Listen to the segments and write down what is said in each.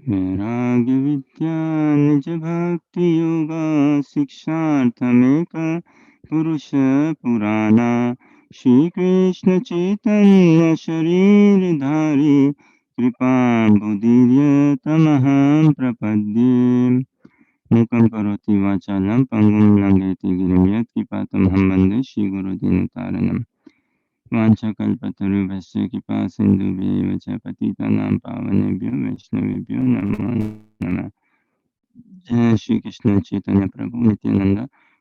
वैराग्य विद्या निज भक्ति योगा शिक्षार्थमेक पुरुष पुराना श्री कृष्ण चैतन्य शरीर धारी कृपा बुद्धिर्य तमहं प्रपद्ये मूकं करोति वाचालं पंगुं लंघयति गिरिं यत्कृपातमहं वन्दे श्रीगुरुदिनतारिणम् वाञ्छाकल्पतरुभ्यश्च कृपा सिन्धुभ्यैव च पतितानां पावनेभ्यो वैष्णवेभ्यो नमो नमः। जय श्री कृष्ण चैतन्य प्रभु नित्यानंद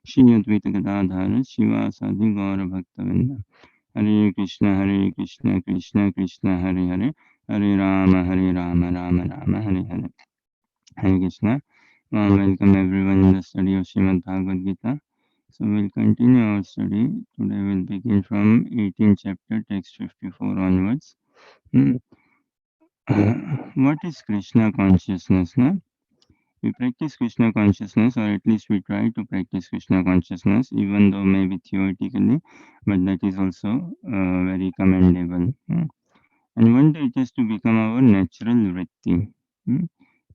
श्री अद्वैत गदाधर शिवासादि गौर भक्तवृंद। हरे Krishna Krishna Krishna Hare Hare Hare Ram Ram Ram Hare Hare. Hare Krishna. Welcome everyone in the study of Srimad Bhagavad Gita. So we'll continue our study. Today we'll begin from 18th chapter, text 54 onwards. Hmm. What is Krishna consciousness? Na? We practice Krishna consciousness, or at least we try to practice Krishna consciousness, even though maybe theoretically, but that is also very commendable. And one day it has to become our natural vritti. Hmm.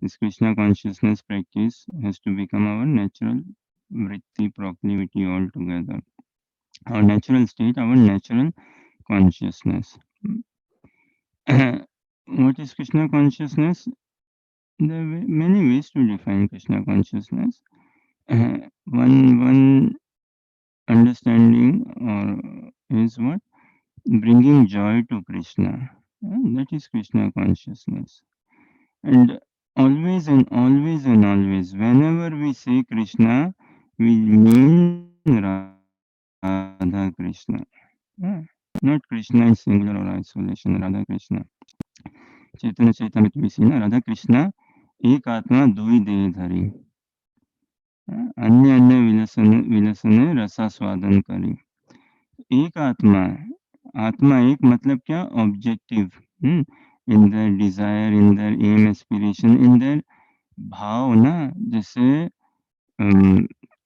This Krishna consciousness practice has to become our natural vritti, proclivity altogether. Our natural state, our natural consciousness. What is Krishna consciousness? There are many ways to define Krishna consciousness. One understanding or is what bringing joy to Krishna. That is Krishna consciousness. And always, whenever we say Krishna, we mean Radha Krishna. Not Krishna in singular or isolation, Radha Krishna. Chaitanya चैतन्यमृत we see na Radha Krishna एक आत्मा दुई देहधारी अन्य अन्य Wilson विलसने रसास्वादन करी एक आत्मा आत्मा एक मतलब क्या objective in the desire in the um aspiration in the भाव ना जैसे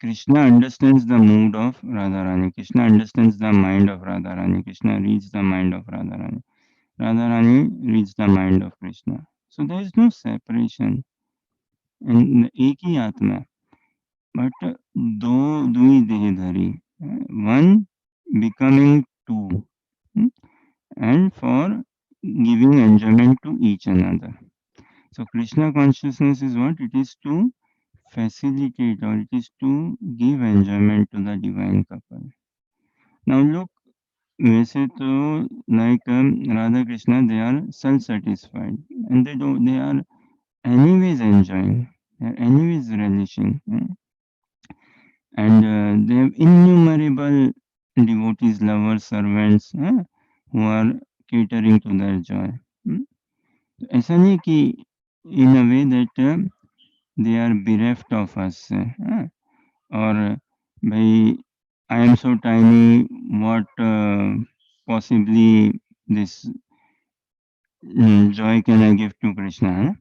Krishna understands the mood of Radharani. Krishna understands the mind of Radharani. Krishna reads the mind of Radharani. Radharani reads the mind of Krishna. So there is no separation. And एक ही आत्मा but दो दुई देहधारी one becoming two and for giving enjoyment to each another. So Krishna consciousness is what? It is to facilitate or it is to give enjoyment to the divine couple. Now look, वैसे तो like Radha Krishna they are self-satisfied and they are anyways enjoying, they are anyways relishing, and they have innumerable devotees, lovers, servants who are catering to their joy. ऐसा नहीं कि in a way that they are bereft of us or by I am so tiny, what possibly this joy can I give to Krishna?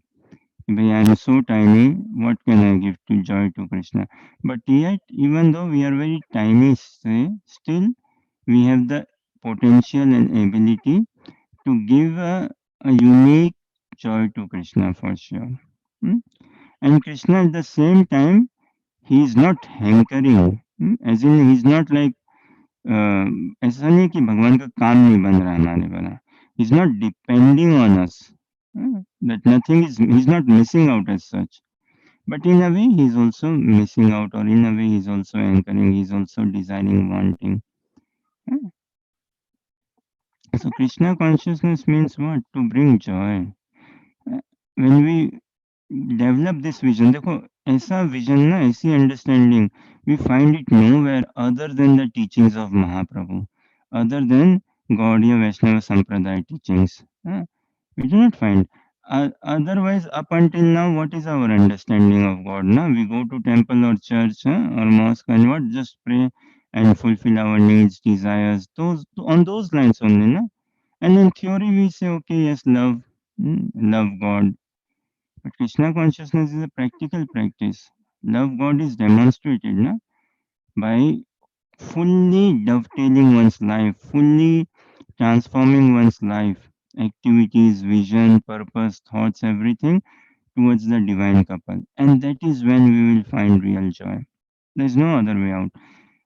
By I am so tiny, what can I give to joy to Krishna? But yet, even though we are very tiny, say, still we have the potential and ability to give a unique joy to Krishna for sure. Hmm? And Krishna at the same time, he is not hankering, as in he is not like ऐसा नहीं कि भगवान का काम नहीं बन रहा हमारे बना. He's not depending on us. That nothing is, he's not missing out as such. But in a way, he's also missing out, or in a way, he's also anchoring, he's also desiring, wanting. Uh, So, Krishna consciousness means what? To bring joy. When we develop this vision, देखो ऐसा vision ना ऐसी understanding we find it nowhere other than the teachings of Mahaprabhu, other than Gaudiya Vaishnava Sampradaya teachings. We do not find. Otherwise, up until now, what is our understanding of God? Na? We go to temple or church or mosque and what? Just pray and fulfill our needs, desires. Those on those lines only. Na? And in theory, we say, okay, yes, love, love God. But Krishna consciousness is a practical practice. Love God is demonstrated na? By fully dovetailing one's life, fully transforming one's life, activities, vision, purpose, thoughts, everything towards the divine couple, and that is when we will find real joy. There's no other way out.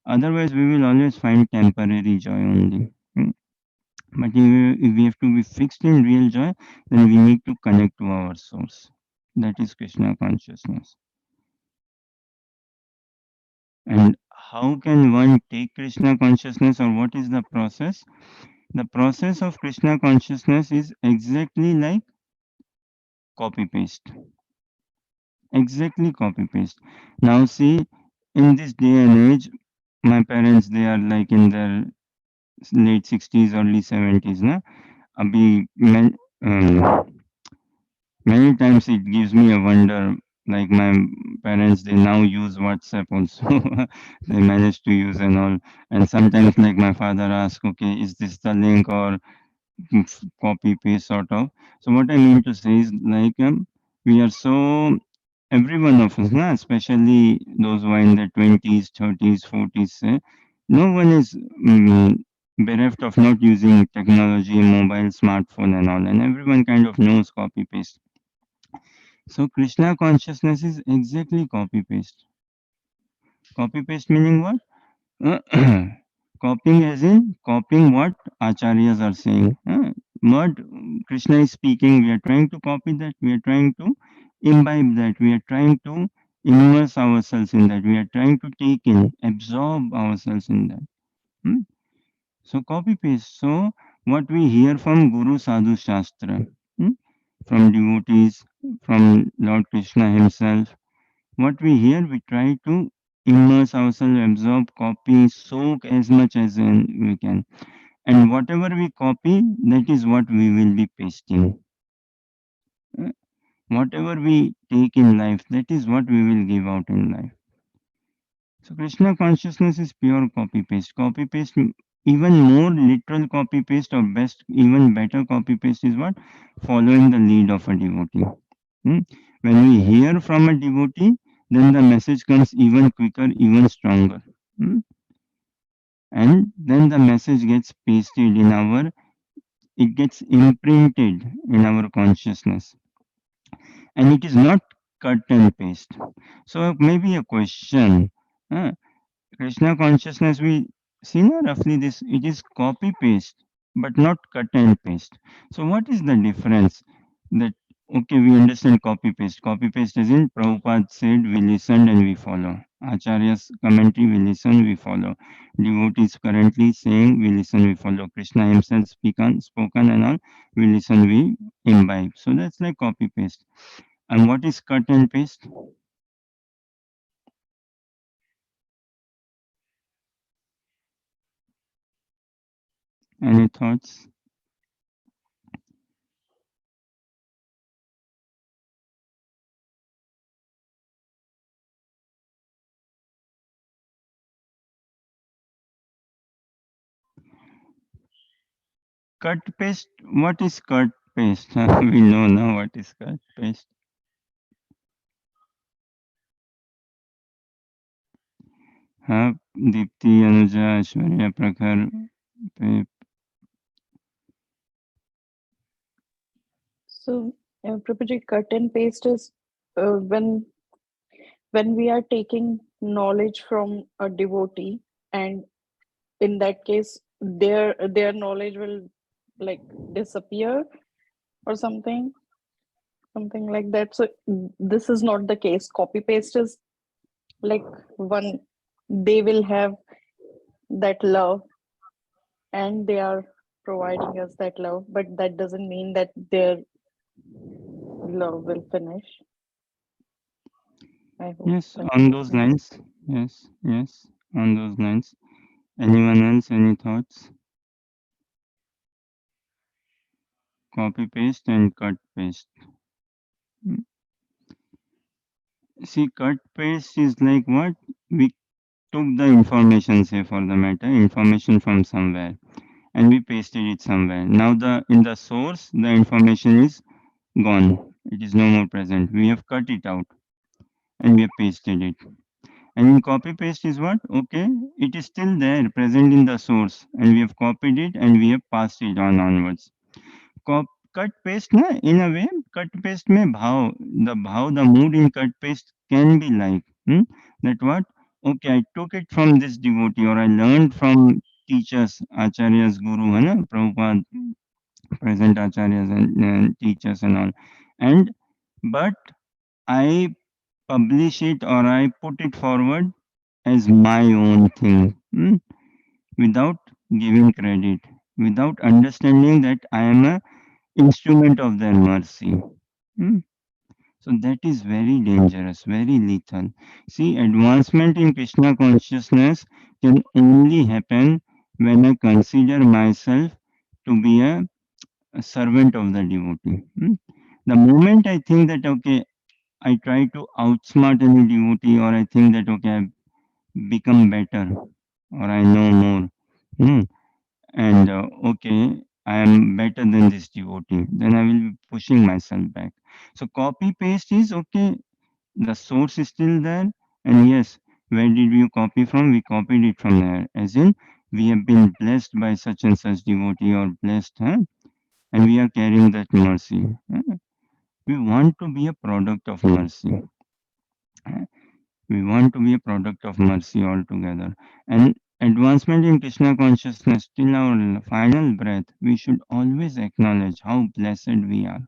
Otherwise, we will always find temporary joy only. But if we have to be fixed in real joy, then we need to connect to our source. That is Krishna consciousness. And how can one take Krishna consciousness, or what is the process? The process of Krishna consciousness is exactly like copy paste. Exactly copy paste. Now, see, in this day and age, my parents, they are like in their late 60s, early 70s. Na? Abhi, many times it gives me a wonder. Like my parents, they now use WhatsApp also. They manage to use and all. And sometimes, like my father asks, okay, is this the link or copy paste sort of? So what I mean to say is like we are so every one of us, na, especially those who are in their 20s, 30s, 40s, no one is bereft of not using technology, mobile, smartphone, and all, and everyone kind of knows copy paste. So Krishna consciousness is exactly copy paste. Copy paste meaning what? Copying as in copying what acharyas are saying. What Krishna is speaking, we are trying to copy that, we are trying to imbibe that, we are trying to immerse ourselves in that, we are trying to take in, absorb ourselves in that. Hmm? So copy paste. So what we hear from Guru Sadhu Shastra, hmm? from devotees, from Lord Krishna himself, what we hear, we try to immerse ourselves, absorb, copy, soak as much as we can. And whatever we copy, that is what we will be pasting. Uh, Whatever we take in life, that is what we will give out in life. So Krishna consciousness is pure copy paste. Copy paste, even more literal copy paste, or best, even better copy paste is what? Following the lead of a devotee. Hmm? When we hear from a devotee, then the message comes even quicker, even stronger. Hmm? And then the message gets pasted in our, it gets imprinted in our consciousness. And it is not cut and paste. So maybe a question. huh, Krishna consciousness, we see now roughly this, it is copy paste, but not cut and paste. So what is the difference? That okay, we understand copy paste. Copy paste is in Prabhupada said, we listened and we follow. Acharya's commentary, we listen, we follow. Devotees currently saying, we listen, we follow. Krishna himself spoken and all, we listen, we imbibe. So that's like copy paste. And what is cut and paste? Any thoughts? Cut paste, what is cut paste? We know now what is cut paste. Deepti, Anuja, Aishwarya, Prakhar, pe- So, Prabhuji, cut and paste is uh, when when we are taking knowledge from a devotee, and in that case, their knowledge will like disappear or something like that. So this is not the case. Copy paste is like one they will have that love and they are providing us that love, but that doesn't mean that their love will finish. I hope yes, that on makes those sense. lines. Yes, yes, on those lines. Anyone else, any thoughts? Copy paste and cut paste. Mm. See, cut paste is like what? We took the information, say for the matter, information from somewhere, and we pasted it somewhere. Now the in the source, the information is gone. It is no more present. We have cut it out and we have pasted it. And in copy paste is what? Okay, it is still there, present in the source, and we have copied it and we have passed it on onwards. cut paste na, in a way cut paste में भाव the mood in cut paste can be like, that what, okay, I took it from this devotee, or I learned from teachers, acharyas, guru है ना, Prabhupada, present acharyas and teachers and all, and but I publish it or I put it forward as my own thing, without giving credit, without understanding that I am a instrument of their mercy. Hmm. So that is very dangerous, very lethal. See, advancement in Krishna consciousness can only happen when I consider myself to be a servant of the devotee. The moment I think that, okay, I try to outsmart any devotee, or I think that, okay, I've become better, or I know more, hmm, and okay, I am better than this devotee, then I will be pushing myself back. So copy paste is okay, the source is still there, and yes, where did you copy from? We copied it from there, as in we have been blessed by such and such devotee, or blessed, and we are carrying that mercy. We want to be a product of mercy. huh? We want to be a product of mercy altogether. And advancement in Krishna consciousness till our final breath, we should always acknowledge how blessed we are,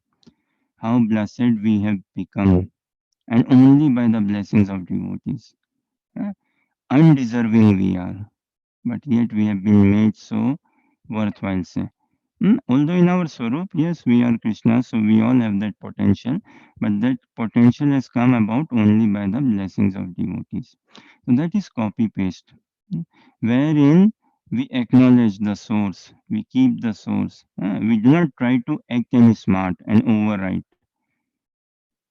how blessed we have become, and only by the blessings of devotees. Uh, Undeserving we are, but yet we have been made so worthwhile. Say. Although in our Swarup, yes, we are Krishna, so we all have that potential, but that potential has come about only by the blessings of devotees. So that is copy paste, wherein we acknowledge the source, we keep the source. We do not try to act any smart and overwrite.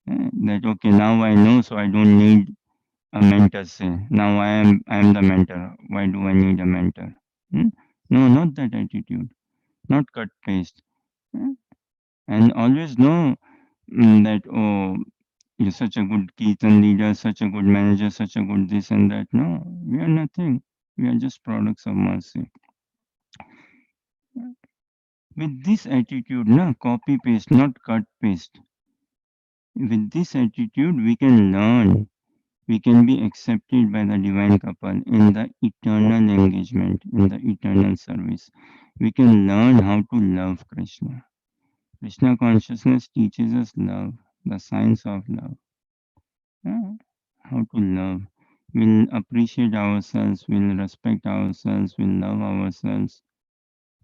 That okay, now I know, so I don't need a mentor. Say now I am the mentor. Why do I need a mentor? Hmm? No, not that attitude. Not cut paste. Hmm? And always know that, oh, you're such a good Kirtan leader, such a good manager, such a good this and that. No, we are nothing. We are just products of mercy. With this attitude, na, copy paste, not cut paste. With this attitude, we can learn. We can be accepted by the divine couple in the eternal engagement, in the eternal service. We can learn how to love Krishna. Krishna consciousness teaches us love, the science of love. Yeah, how to love. We'll appreciate ourselves, we'll respect ourselves, we'll love ourselves,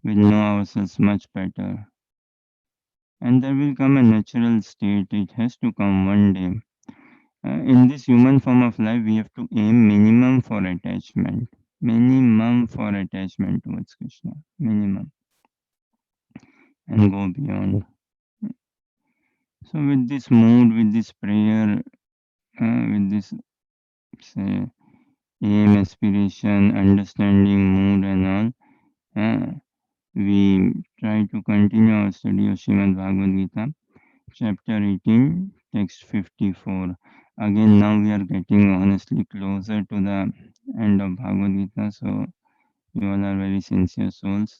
we'll know ourselves much better. And there will come a natural state, it has to come one day. In this human form of life, we have to aim minimum for attachment. Minimum for attachment towards Krishna. Minimum. And go beyond. So, with this mood, with this prayer, with this, say, aim, aspiration, understanding, mood, and all, we try to continue our study of Srimad Bhagavad Gita, chapter 18, text 54. Again, now we are getting honestly closer to the end of Bhagavad Gita, so you all are very sincere souls.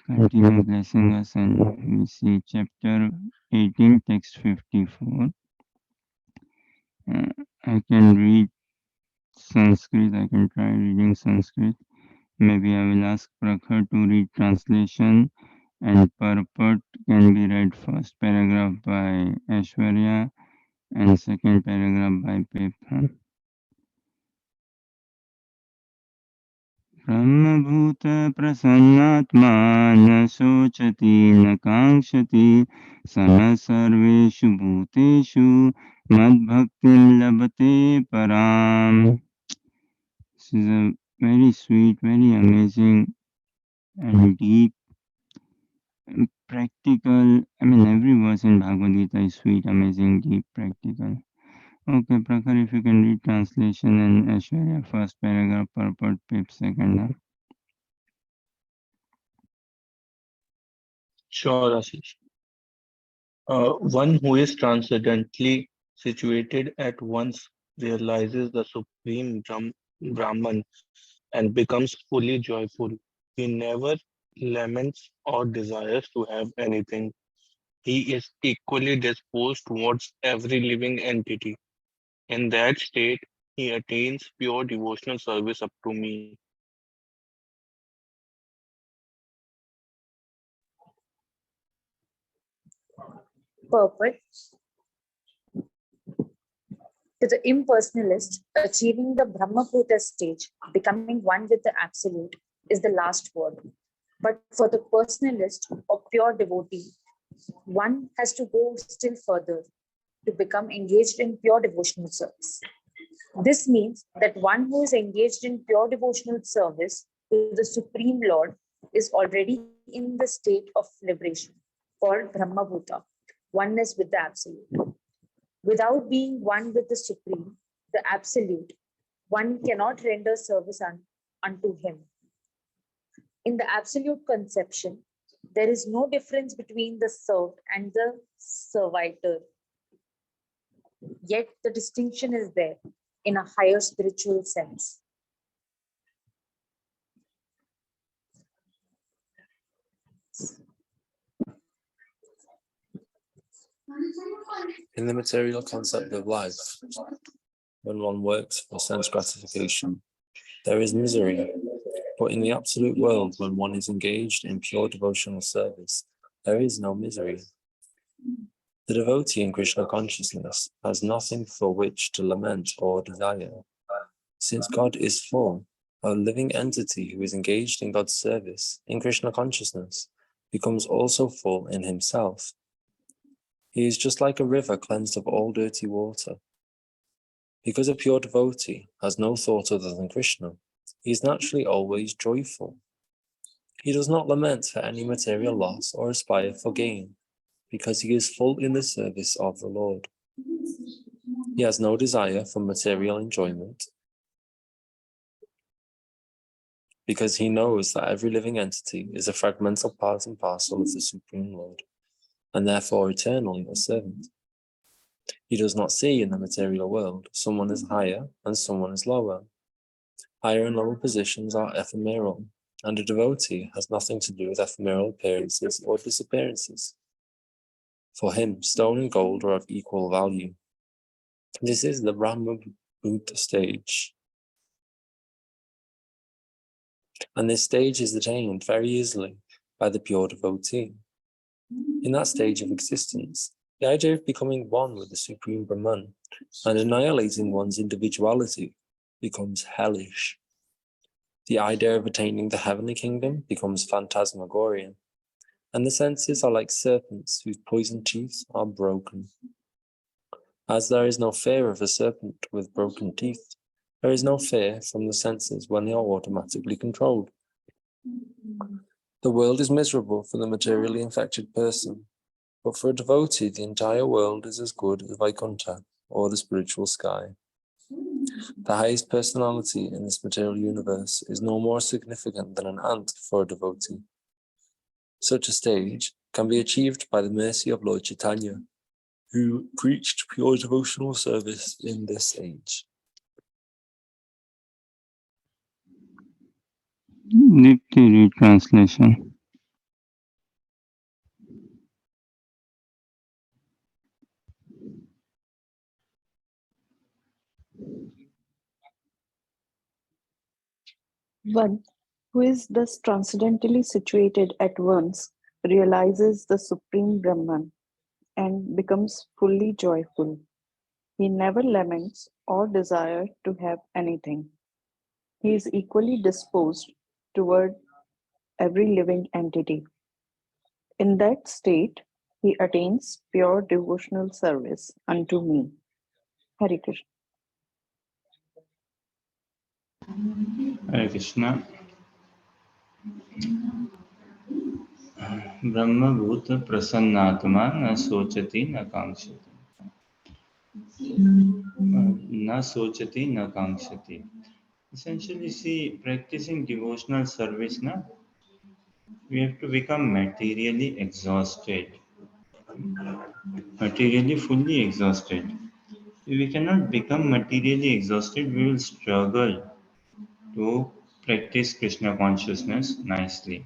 Continue blessing us, and we see chapter 18, text 54. Uh, I can read Sanskrit, I can try reading Sanskrit. Maybe I will ask Prakhar to read translation, and purport can be read first paragraph by Aishwarya and second paragraph by Pip. ब्रह्मभूतप्रसन्नात्मा न शोचति न काङ्क्षति सः सर्वेषु भूतेषु मद्भक्तिं लभते पराम्. This is a very sweet, very amazing and deep, practical. I mean, every verse in Bhagavad Gita is sweet, amazing, deep, practical. Okay, Prakhar, if you can read translation, and Aishwarya first paragraph, purport, Pip second. Sure, Ashish. One who is transcendently situated at once realizes the supreme Brahman and becomes fully joyful. He never laments or desires to have anything. He is equally disposed towards every living entity. In that state, he attains pure devotional service up to me. Purport to the impersonalist, achieving the Brahmabhuta stage, becoming one with the Absolute, is the last word. But for the personalist or pure devotee, one has to go still further to become engaged in pure devotional service. This means that one who is engaged in pure devotional service to the Supreme Lord is already in the state of liberation, called Brahmabhuta, oneness with the Absolute. Without being one with the Supreme, the Absolute, one cannot render service unto Him. In the Absolute conception, there is no difference between the served and the servitor. Yet the distinction is there in a higher spiritual sense. In the material concept of life, when one works for sense gratification, there is misery. But in the absolute world, when one is engaged in pure devotional service, there is no misery. The devotee in Krishna consciousness has nothing for which to lament or desire. Since God is full, a living entity who is engaged in God's service in Krishna consciousness becomes also full in himself. He is just like a river cleansed of all dirty water. Because a pure devotee has no thought other than Krishna, he is naturally always joyful. He does not lament for any material loss or aspire for gain, because he is full in the service of the Lord. He has no desire for material enjoyment, because he knows that every living entity is a fragmental part and parcel of the Supreme Lord, and therefore eternally a servant. He does not see in the material world someone as higher and someone as lower. Higher and lower positions are ephemeral, and a devotee has nothing to do with ephemeral appearances or disappearances. For him, stone and gold are of equal value. This is the Brahma Bhuta stage. And this stage is attained very easily by the pure devotee. In that stage of existence, the idea of becoming one with the Supreme Brahman and annihilating one's individuality becomes hellish. The idea of attaining the heavenly kingdom becomes phantasmagorian, and the senses are like serpents whose poisoned teeth are broken. As there is no fear of a serpent with broken teeth, there is no fear from the senses when they are automatically controlled. The world is miserable for the materially infected person, but for a devotee, the entire world is as good as Vaikuntha, or the spiritual sky. The highest personality in this material universe is no more significant than an ant for a devotee. Such a stage can be achieved by the mercy of Lord Chaitanya, who preached pure devotional service in this age. Dipti retranslation. One who is thus transcendently situated at once realizes the Supreme Brahman and becomes fully joyful. He never laments or desires to have anything. He is equally disposed toward every living entity. In that state, he attains pure devotional service unto me. Hare Krishna. Hare Krishna. ब्रह्मभूत प्रसन्नात्मा न सोचति न कांक्षति. न सोचति न कांक्षति. Essentially, see, practicing devotional service, na, we have to become materially exhausted, materially fully exhausted. If we cannot become materially exhausted, we will struggle to practice Krishna consciousness nicely.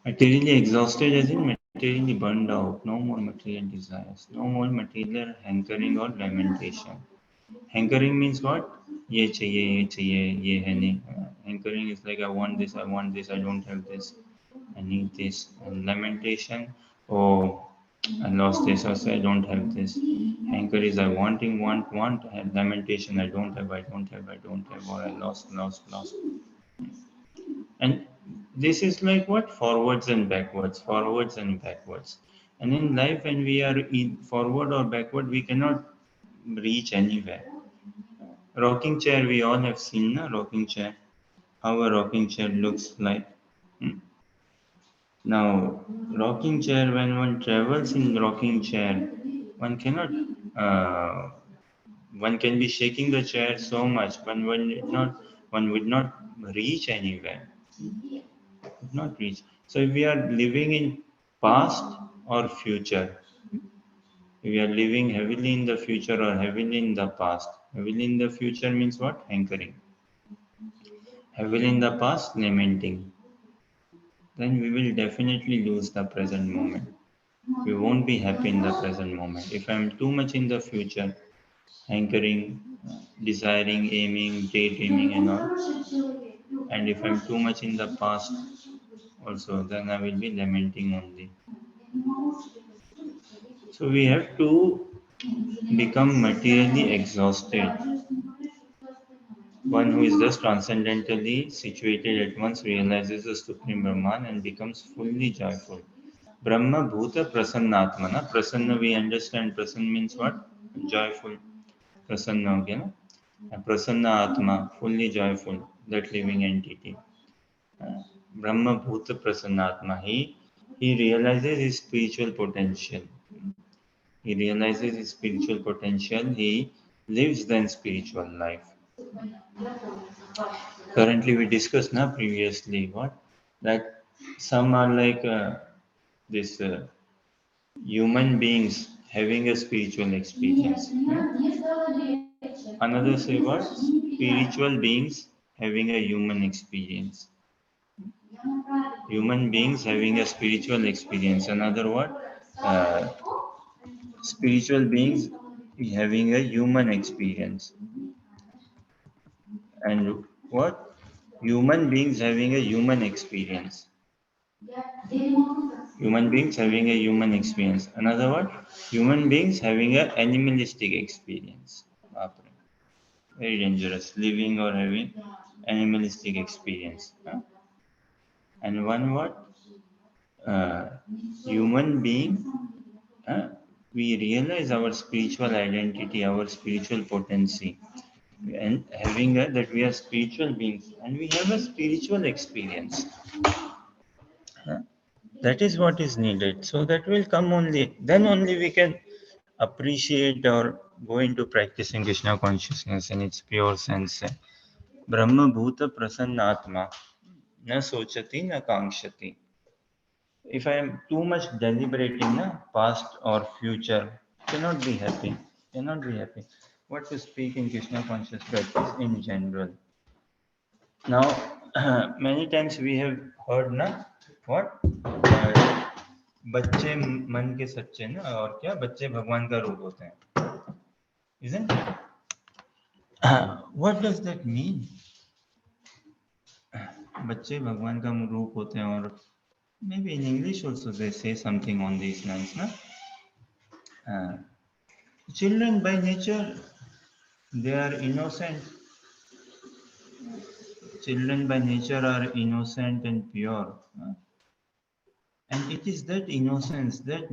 Materially exhausted as in materially materially burned out, no more material desires, no more material hankering or lamentation. Hankering means what? Ye chahiye, ye hai nahi. Hankering is like I want this, I don't have this, I need this. And lamentation, oh, I lost this, also I don't have this. Hanker is I want. And lamentation, I don't have, or I lost. And this is like what? Forwards and backwards. And in life, when we are in forward or backward, we cannot reach anywhere. Rocking chair, we all have seen, na? Rocking chair. How a rocking chair looks like. Hmm. Now, rocking chair, when one travels in rocking chair, one cannot, uh, one can be shaking the chair so much, but one would not reach anywhere. Would not reach. So if we are living in past or future, we are living heavily in the future or heavily in the past. Heavily in the future means what? Hankering. Heavily in the past, lamenting. Then we will definitely lose the present moment. We won't be happy in the present moment. If I'm too much in the future, hankering, desiring, aiming, daydreaming, and all, and if I'm too much in the past, also, then I will be lamenting only. So we have to become materially exhausted. One who is thus transcendentally situated at once realizes the Supreme Brahman and becomes fully joyful. Brahma Bhuta Prasannatmana. Prasanna we understand. Prasanna means what? Joyful. Prasanna, okay? No? Prasanna Atma, fully joyful, that living entity. Brahma Bhuta Prasannatma. He realizes his spiritual potential. He realizes his spiritual potential. He lives then spiritual life. Currently, we discussed now previously what that some are like this human beings having a spiritual experience. Another say what spiritual beings having a human experience. Human beings having a spiritual experience. Another what spiritual beings having a human experience. And what human beings having a human experience. Human beings having a human experience. Another word, human beings having a animalistic experience. Baapre. Very dangerous, living or having animalistic experience. And one word, uh, human being, uh, we realize our spiritual identity, our spiritual potency, and having that we are spiritual beings and we have a spiritual experience. That is what is needed. So that will come only, then only we can appreciate or go into practicing Krishna consciousness in its pure sense. Brahma Bhuta Prasannatma, na sochati na kankshati. If I am too much deliberating, past or future, cannot be happy. Cannot be happy. What to speak in Krishna conscious practice in general. Now, many times we have heard ना what बच्चे मन के सच्चे ना और क्या बच्चे भगवान का रूप होते हैं isn't it? What does that mean? बच्चे भगवान का रूप होते हैं और maybe in English also they say something on these lines ना children by nature they are innocent. Children by nature are innocent and pure. And it is that innocence, that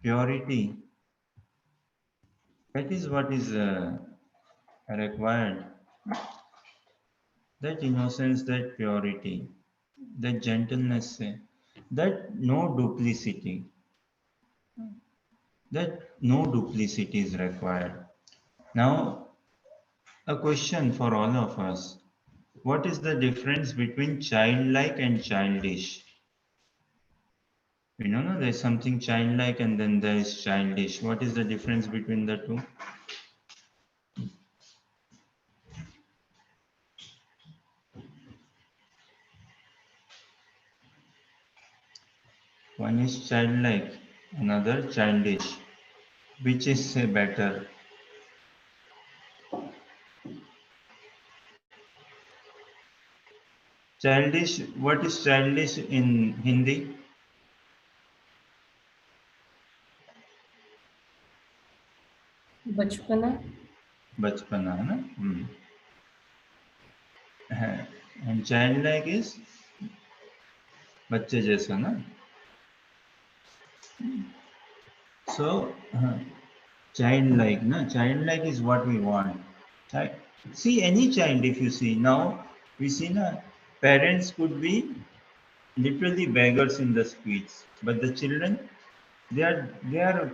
purity, that is what is required. That innocence, that purity, that gentleness, that no duplicity, is required. Now, a question for all of us. What is the difference between childlike and childish? You know, no, there's something childlike and then there is childish. What is the difference between the two? One is childlike, another childish. Which is say better? Childish, what is childish in Hindi? बचपना बचपना है ना. And childlike is बच्चे जैसा ना. So childlike na, childlike is what we want. See any child, if you see now, we see na, parents could be literally beggars in the streets, but the children, they are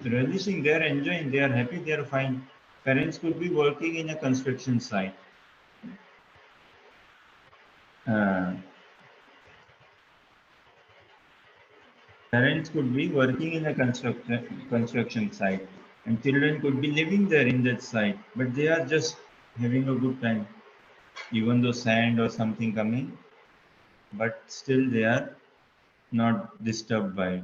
relishing, they are enjoying, they are happy, they are fine. Parents could be working in a construction site. Uh, Parents could be working in a construction site, and children could be living there in that site, but they are just having a good time, even though sand or something coming, but still they are not disturbed by it.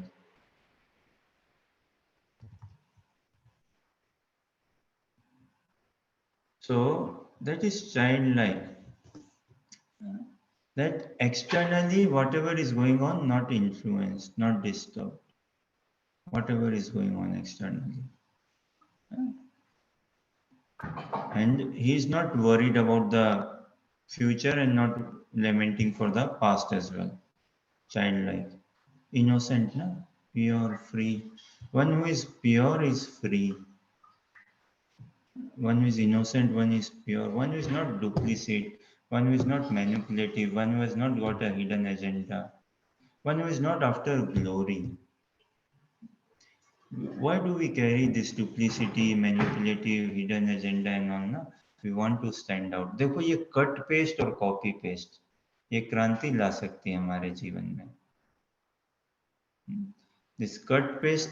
So that is childlike. That externally, whatever is going on, not influenced, not disturbed. Whatever is going on externally. And he is not worried about the future and not lamenting for the past as well. Childlike. Innocent, na? Pure, free. One who is pure is free. One who is innocent, one is pure. One who is not duplicit. One who is not manipulative. One who has not got a hidden agenda. One who is not after glory. Why do we carry this duplicity, manipulative, hidden agenda and all ना? We want to stand out. देखो ये cut paste और copy paste ये क्रांति ला सकती है हमारे जीवन में. This cut paste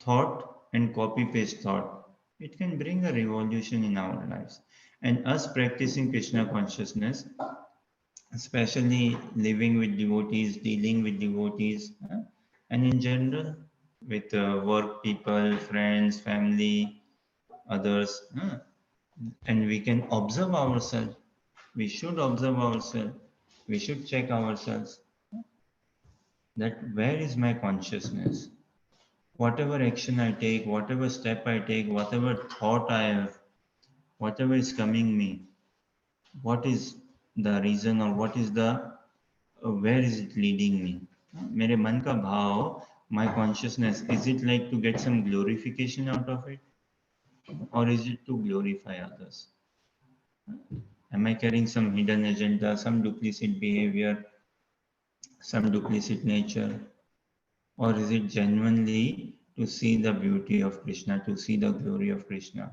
thought and copy paste thought, it can bring a revolution in our lives. And us practicing Krishna consciousness, especially living with devotees, dealing with devotees, and in general with work people, friends, family, others, and we can observe ourselves. We should observe ourselves. We should check ourselves that where is my consciousness? Whatever action I take, whatever step I take, whatever thought I have, whatever is coming me, what is the reason or what is the where is it leading me? मेरे मन का भाव, my consciousness, is it like to get some glorification out of it? Or is it to glorify others? Am I carrying some hidden agenda, some duplicit behavior, some duplicit nature? Or is it genuinely to see the beauty of Krishna, to see the glory of Krishna,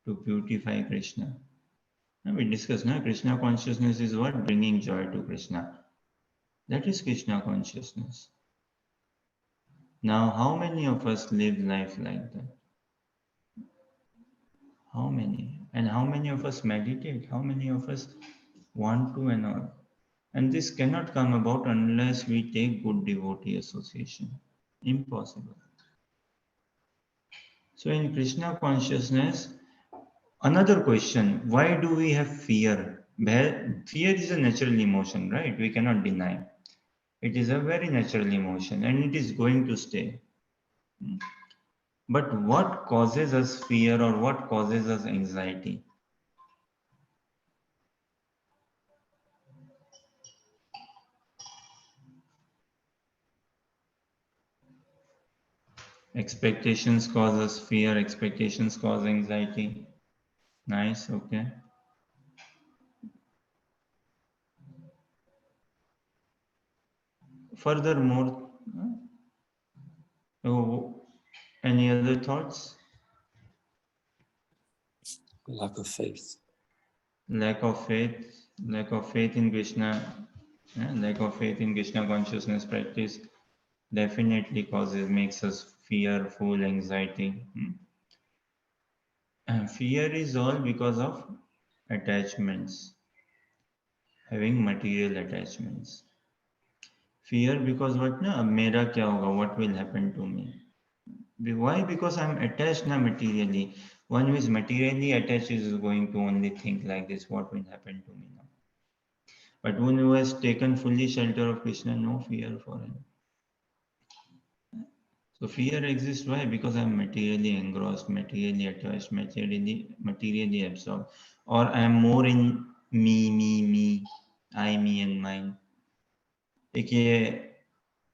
to beautify Krishna? Now we discussed, now Krishna consciousness is what? Bringing joy to Krishna. That is Krishna consciousness. Now, how many of us live life like that? How many? And how many of us meditate? How many of us want to and all? And this cannot come about unless we take good devotee association. Impossible. So in Krishna consciousness, another question, why do we have fear? Fear is a natural emotion, right? We cannot deny. It is a very natural emotion and it is going to stay. But what causes us fear or what causes us anxiety? Expectations cause us fear, expectations cause anxiety. Nice, okay. Furthermore, oh, any other thoughts? Lack of faith. Lack of faith in Krishna, lack of faith in Krishna consciousness practice definitely makes us fearful, anxiety. And fear is all because of attachments, having material attachments. Fear because what na? Mera kya hoga? What will happen to me? Why? Because I'm attached now materially. One who is materially attached is going to only think like this, what will happen to me now? But one who has taken fully shelter of Krishna, no fear for him. So fear exists, why? Because I'm materially engrossed, materially attached, materially absorbed. Or I'm more in me, I, me and mine.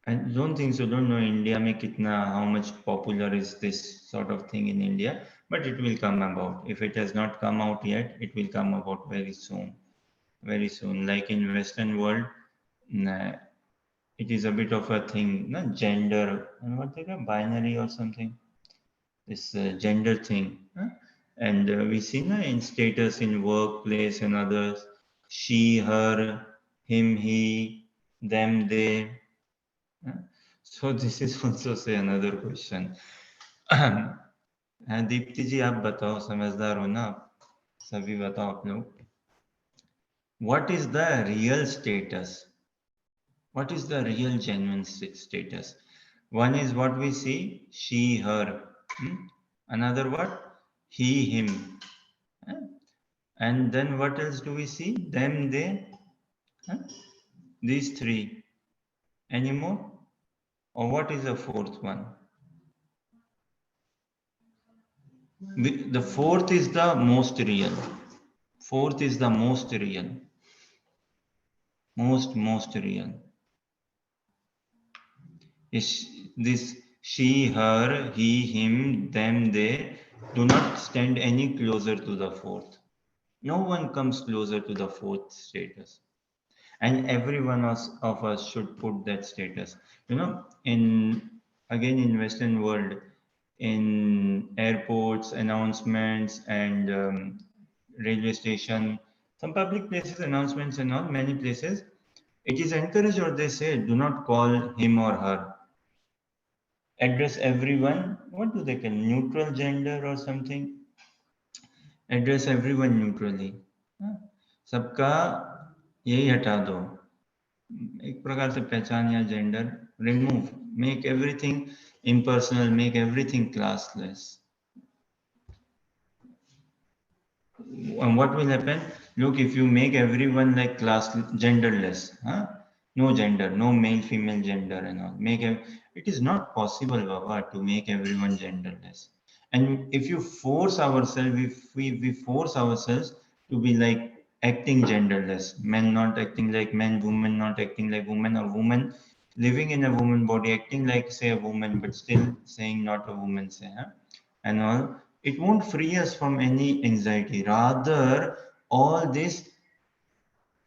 I don't think so. Don't know India mein kitna, how much popular is this sort of thing in India, but it will come about. If it has not come out yet, it will come about very soon. Very soon. Like in Western world, nah, it is a bit of a thing, no? Gender, what they call binary or something. This gender thing. Huh? And we see na, in status in workplace and others, she, her, him, he, them, they. Huh? So this is also say another question. हाँ दीप्ति जी आप बताओ समझदार हो ना आप सभी बताओ आप लोग what is the real status what is the real genuine status one is what we see she her hmm? Another what he him huh? And then what else do we see them they huh? These three any more or what is the fourth one the fourth is the most real fourth is the most real most real is this she her he him them they do not stand any closer to the fourth no one comes closer to the fourth status and every one of us should put that status in again in western world in airports announcements and railway station some public places announcements and all many places it is encouraged or they say do not call him or her address everyone what do they call neutral gender or something address everyone neutrally हाँ, सबका यही हटा दो एक प्रकार से पहचान या gender remove make everything impersonal make everything classless and what will happen look if you make everyone like class genderless huh? No gender no male female gender and all it is not possible baba to make everyone genderless and if you force ourselves if we force ourselves to be like acting genderless men not acting like men women not acting like women or woman living in a woman body acting like say a woman but still saying not a woman say huh? And all, it won't free us from any anxiety. Rather, all this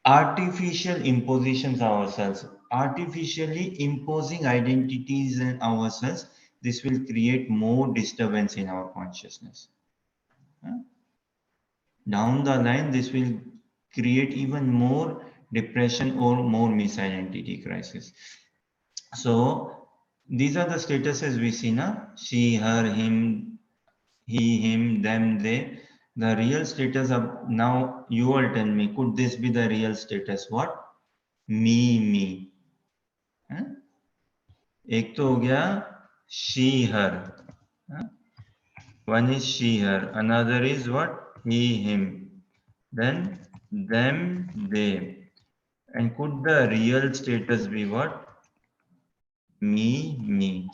artificial impositions ourselves, artificially imposing identities in ourselves, this will create more disturbance in our consciousness. Huh? Down the line, this will create even more depression or more misidentity crisis. So, these are the statuses we see now she, her, him, he, him, them, they. The real status of now you all tell me, could this be the real status? What? Me. हाँ? एक तो हो गया she, her. हाँ? One is she, her. Another is what? He, him. Then them, they. And could the real status be what? Me.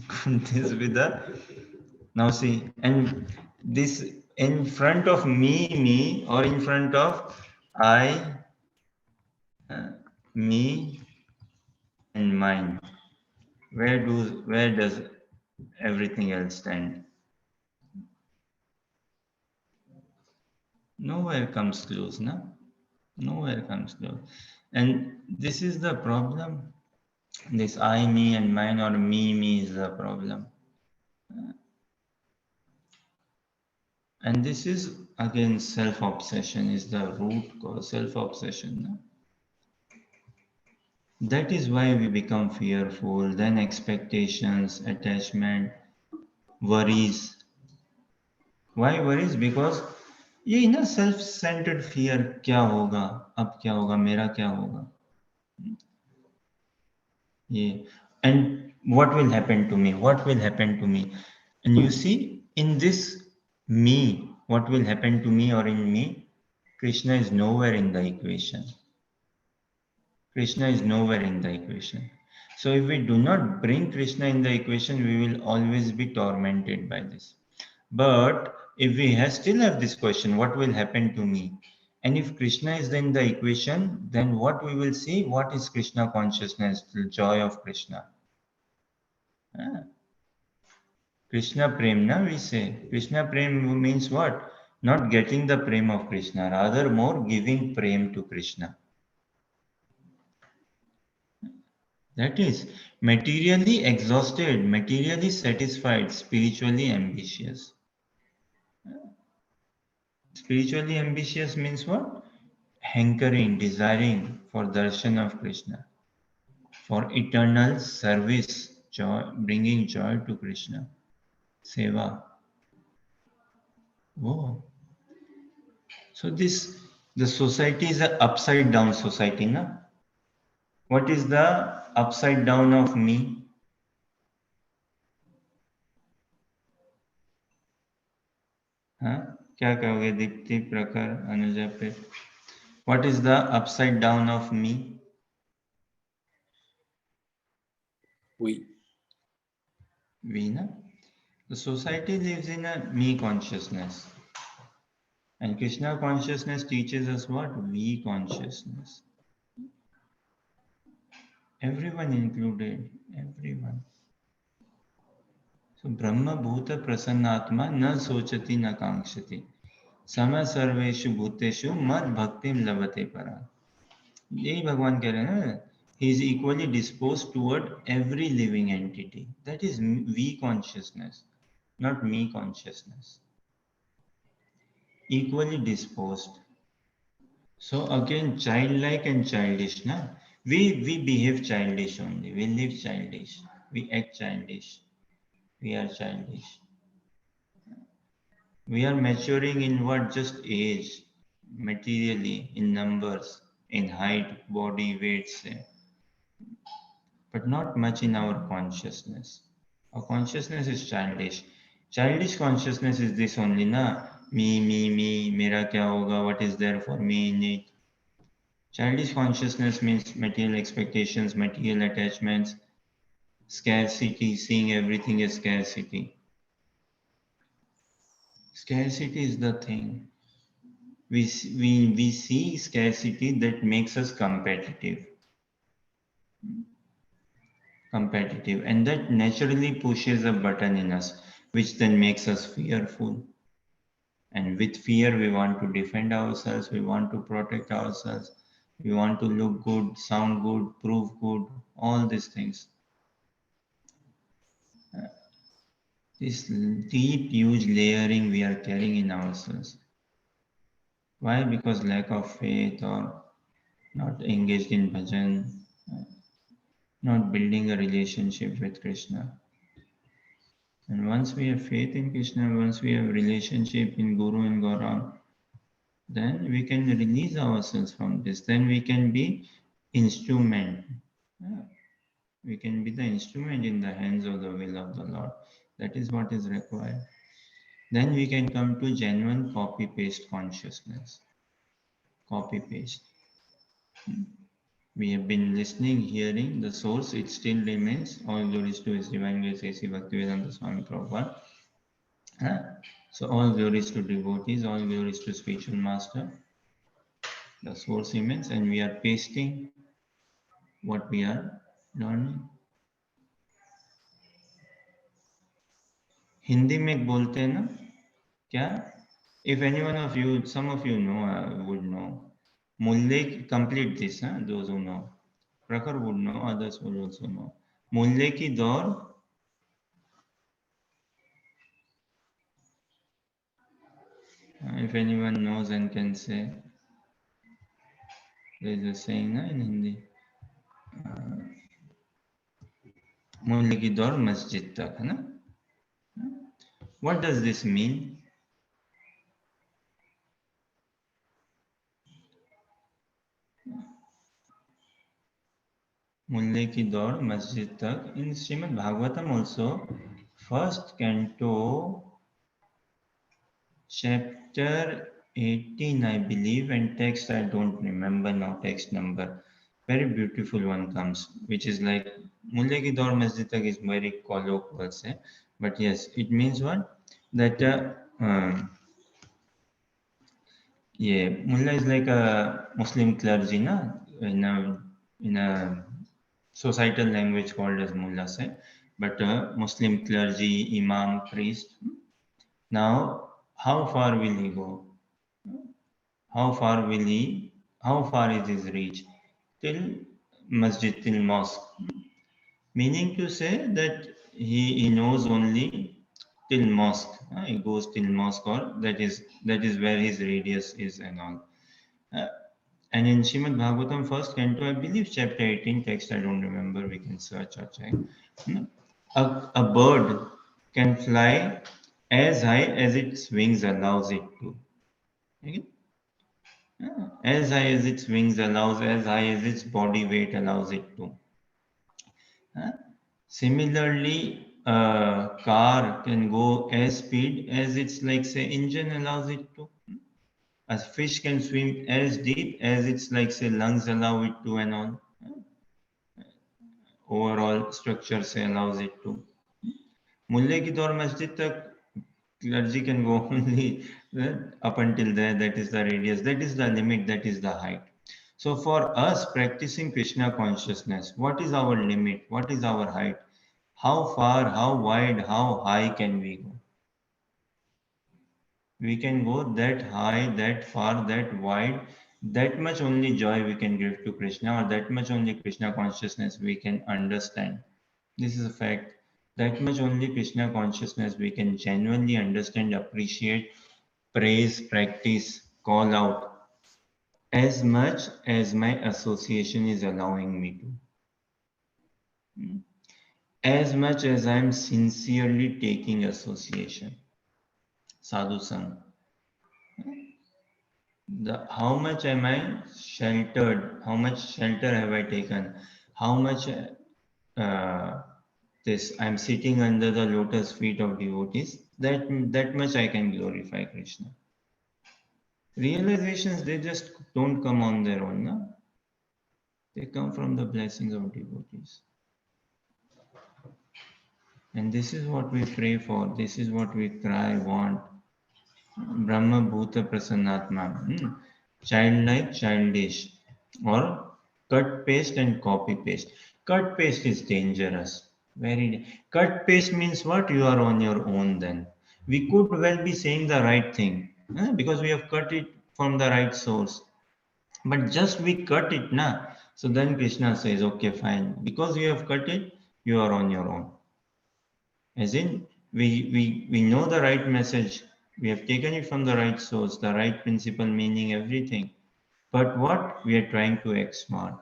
Could this be the now see, and this in front of me, or in front of I, me, and mine. Where does everything else stand? Nowhere comes close, no? Nowhere comes close. And this is the problem. This I, me, and mine, or me is the problem. And this is again self-obsession is the root cause, self-obsession. No? That is why we become fearful, then expectations, attachment, worries. Why worries? Because ये ना self centred fear, क्या होगा, अब क्या होगा, मेरा क्या होगा, ये, and what will happen to me, what will happen to me. And you see, in this me, what will happen to me or in me, Krishna is nowhere in the equation. Krishna is nowhere in the equation. So if we do not bring Krishna in the equation, we will always be tormented by this. But if we still have this question, what will happen to me? And if Krishna is in the equation, then what we will see? What is Krishna consciousness? The joy of Krishna. Ah, Krishna Prem, na, we say. Krishna Prem means what? Not getting the Prem of Krishna, rather more giving Prem to Krishna. That is materially exhausted, materially satisfied, spiritually ambitious. Spiritually ambitious means what? Hankering, desiring for darshan of Krishna, for eternal service, joy, bringing joy to Krishna, seva. Oh, so the society is an upside down society, na? What is the upside down of me? हाँ, क्या कहोगे दीप्ति, प्रखर, अनुजा पे? What is the upside down of me? We. We, na? The society lives in a me consciousness. And Krishna consciousness teaches us what? We consciousness. Everyone included. Everyone. So Brahma Bhuta Prasannatma na sochati na kankshati. Sama sarveshu bhuteshu mad bhaktim lavate para. यही भगवान कह रहे हैं ना, he is equally disposed toward every living entity. That is we consciousness, not me consciousness. Equally disposed. So again, childlike and childish, na? We behave childish only. We live childish. We act childish. We are childish. We are maturing in what? Just age, materially, in numbers, in height, body, weight, say, but not much in our consciousness. Our consciousness is childish. Childish consciousness is this only, na? Me, mera kya hoga, what is there for me in it? Childish consciousness means material expectations, material attachments, scarcity, seeing everything as scarcity. Scarcity is the thing. We see scarcity that makes us competitive. And that naturally pushes a button in us, which then makes us fearful. And with fear, we want to defend ourselves, we want to protect ourselves, we want to look good, sound good, prove good, all these things. This deep, huge layering we are carrying in ourselves. Why? Because lack of faith or not engaged in bhajan, not building a relationship with Krishna. And once we have faith in Krishna, once we have relationship in Guru and Gaurang, then we can release ourselves from this. Then we can be instrument. We can be the instrument in the hands of the will of the Lord. That is what is required. Then we can come to genuine copy-paste consciousness. Copy-paste. We have been listening, hearing the source, it still remains. All glories to His Divine Grace, A.C. Bhaktivedanta Swami Prabhupada. So all glories to devotees, all glories to spiritual master. The source remains, and we are pasting what we are learning. Hindi में एक बोलते हैं ना, क्या? If any one of you, some of you know, would know. Mulye, complete this, those who know. Prakhar would know, others would also know. Mulye ki daur. If anyone knows and can say, there is a saying in Hindi. Mulye ki daur masjid tak, है ना? What does this mean? मुल्ले की दौड़ मस्जिद तक. In Srimad Bhagavatam also, first canto, chapter 18, I believe, and text I don't remember now, text number. Very beautiful one comes, which is like Mulle ki daur masjid tak is very colloquial say, but yes, it means what? That yeah, Mullah is like a Muslim clergy, na? In a societal language called as Mullah say, but Muslim clergy, imam, priest. Now, how far will he go? How far will he? How far is his reach? Till masjid, till mosque. Meaning to say that he knows only till mosque. He goes till mosque, or that is where his radius is and all. Uh, and in Srimad Bhagavatam first canto, I believe chapter 18 text, I don't remember, we can search or check. A bird can fly as high as its wings allows it to. Okay? As high as its wings allows, as high as its body weight allows it to. Similarly, a car can go as speed as its, like say, engine allows it to. A fish can swim as deep as its, like say, lungs allow it to, and all. Overall structure say allows it to. Mulle ki daur masjid tak clergy can go only up until there. That is the radius. That is the limit. That is the height. So for us practicing Krishna consciousness, what is our limit? What is our height? How far, how wide, how high can we go? We can go that high, that far, that wide, that much only joy we can give to Krishna, or that much only Krishna consciousness we can understand. This is a fact. That much only Krishna consciousness we can genuinely understand, appreciate, praise, practice, call out, as much as my association is allowing me to. As much as I am sincerely taking association. Sadhu Sang. How much am I sheltered? How much shelter have I taken? How much this I'm sitting under the lotus feet of devotees? That much I can glorify Krishna. Realizations, they just don't come on their own. No? They come from the blessings of devotees. And this is what we pray for. This is what we cry, want. Brahma Bhuta Prasannatma. Childlike, childish. Or cut paste and copy paste. Cut paste is dangerous. Cut paste means what? You are on your own then. We could well be saying the right thing because we have cut it from the right source. But just we cut it, na. So then Krishna says, okay, fine. Because you have cut it, you are on your own. As in, we know the right message. We have taken it from the right source, the right principle, meaning, everything. But what? We are trying to act smart.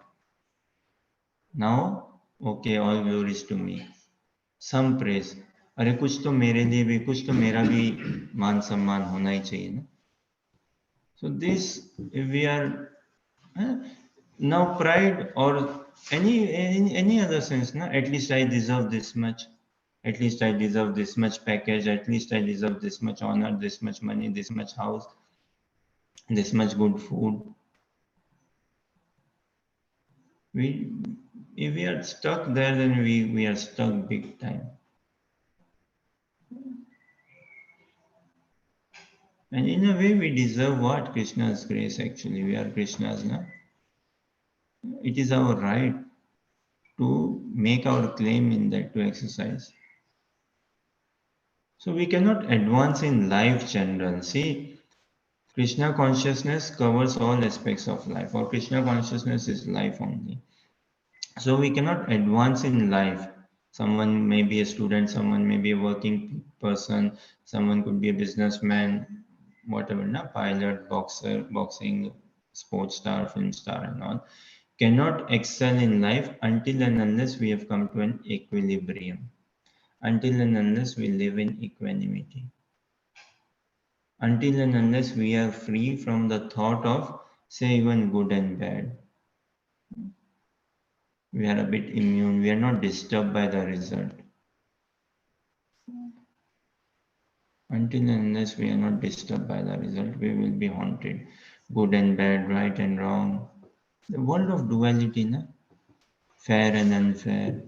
Now, okay, all glories to me. Some praise. अरे कुछ तो मेरे लिए भी, कुछ तो मेरा भी मान सम्मान होना ही चाहिए ना. So this, we are now pride or any other sense, na, at least I deserve this much. At least I deserve this much package. At least I deserve this much honor, this much money, this much house, this much good food. If we are stuck there, then we are stuck big time. And in a way, we deserve what? Krishna's grace, actually. We are Krishna's, na? It is our right to make our claim in that, to exercise. So we cannot advance in life general. See, Krishna consciousness covers all aspects of life, or Krishna consciousness is life only. So we cannot advance in life. Someone may be a student, someone may be a working person, someone could be a businessman, whatever, na? Pilot, boxer, boxing, sports star, film star, and all. Cannot excel in life until and unless we have come to an equilibrium. Until and unless we live in equanimity. Until and unless we are free from the thought of, say, even good and bad. We are a bit immune. We are not disturbed by the result. Until and unless we are not disturbed by the result, we will be haunted. Good and bad, right and wrong. The world of duality, na? Fair and unfair,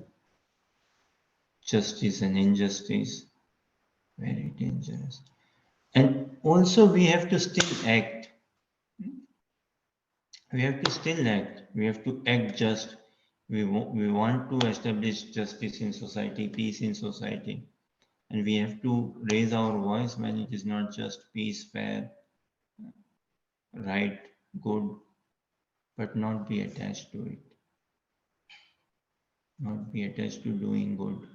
justice and injustice, very dangerous. And also we have to still act. We have to still act. We have to act just. We want to establish justice in society, peace in society. And we have to raise our voice when it is not just peace, fair, right, good, but not be attached to it. Not be attached to doing good.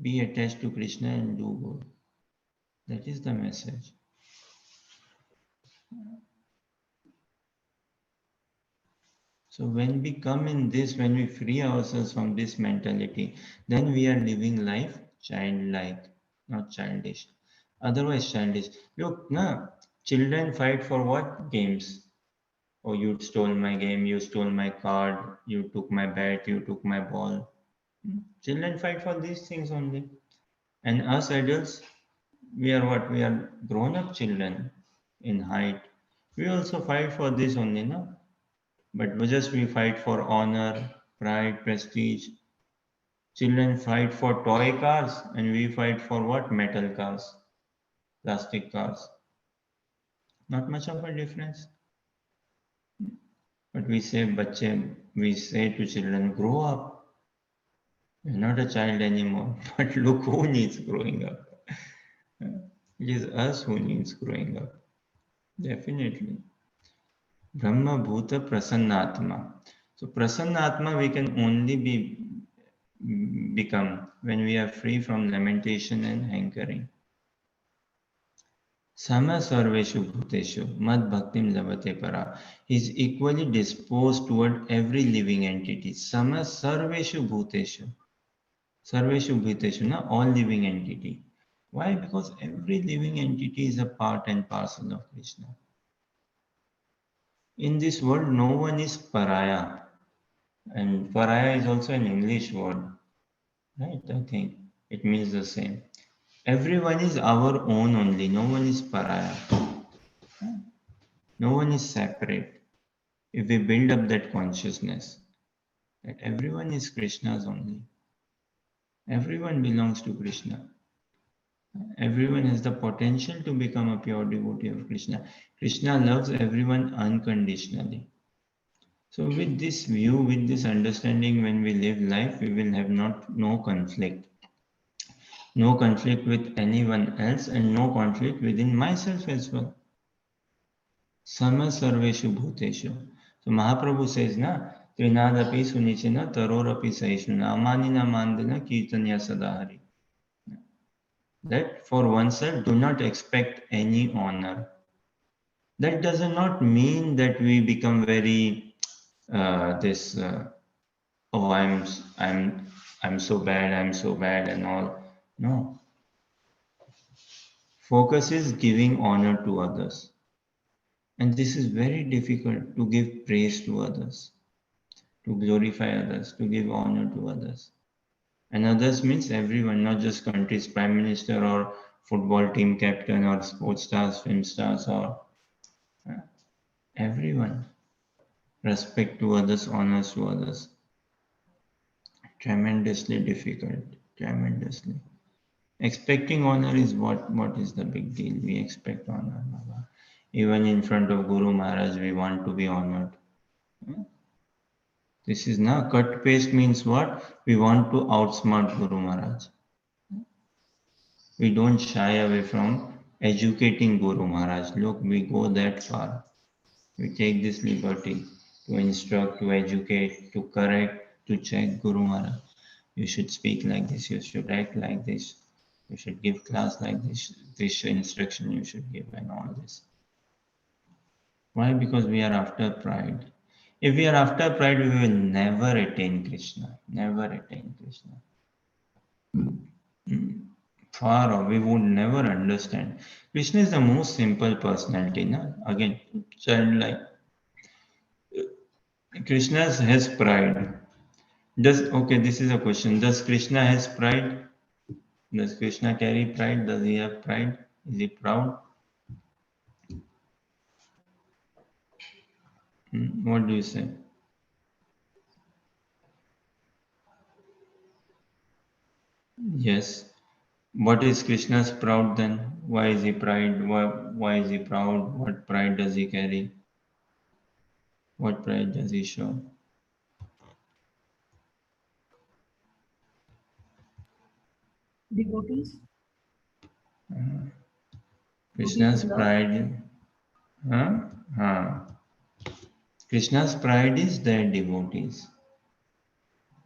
Be attached to Krishna and do good. That is the message. So when we come in this, when we free ourselves from this mentality, then we are living life childlike, not childish. Otherwise childish. Look, na, children fight for what? Games. Oh, you stole my game, you stole my card, you took my bat, you took my ball. Children fight for these things only. And us adults, we are what? We are grown up children in height. We also fight for this only, no? But we fight for honor, pride, prestige. Children fight for toy cars and we fight for what? Metal cars, plastic cars. Not much of a difference. But we say to children, grow up. You're not a child anymore. But look who needs growing up. It is us who needs growing up. Definitely. Brahma Bhuta Prasannatma. So Prasannatma we can only become when we are free from lamentation and hankering. Sama Sarveshu Bhuteshu Mad Bhaktim Lavate Para. He is equally disposed toward every living entity. Sama Sarveshu Bhuteshu. Sarveshu Bhuteshu, na, all living entity. Why? Because every living entity is a part and parcel of Krishna. In this world, no one is Paraya. And Paraya is also an English word. Right? I think it means the same. Everyone is our own only. No one is Paraya. No one is separate. If we build up that consciousness, that everyone is Krishna's only. Everyone belongs to Krishna. Everyone has the potential to become a pure devotee of Krishna. Krishna loves everyone unconditionally. So with this view, with this understanding, when we live life, we will have no conflict. No conflict with anyone else and no conflict within myself as well. Sama sarveshu bhuteshu. So Mahaprabhu says, na, Trinadapi sunichina tarorapi saishuna amanina mandana kirtanya sadahari. That for oneself, do not expect any honor. That does not mean that we become very oh, I'm so bad and all. No. Focus is giving honor to others. And this is very difficult, to give praise to others, to glorify others, to give honor to others. And others means everyone, not just country's prime minister or football team captain or sports stars, film stars, or everyone. Respect to others, honors to others. Tremendously difficult, tremendously. Expecting honor is what is the big deal? We expect honor, Baba. Even in front of Guru Maharaj, we want to be honored. This is now cut paste means what? We want to outsmart Guru Maharaj. We don't shy away from educating Guru Maharaj. Look, we go that far. We take this liberty to instruct, to educate, to correct, to check Guru Maharaj. You should speak like this, you should act like this, you should give class like this instruction you should give, and all this. Why? Because we are after pride. If we are after pride, we will never attain Krishna. Never attain Krishna. Far off, we would never understand. Krishna is the most simple personality. Na? Again, childlike. Krishna has pride. Okay, this is a question. Does Krishna has pride? Does Krishna carry pride? Does he have pride? Is he proud? What do you say? Yes. What is Krishna's proud then? Why is he pride? Why is he proud? What pride does he carry? What pride does he show? Devotees. Krishna's Devotees love. pride. Huh? Huh. Krishna's pride is their devotees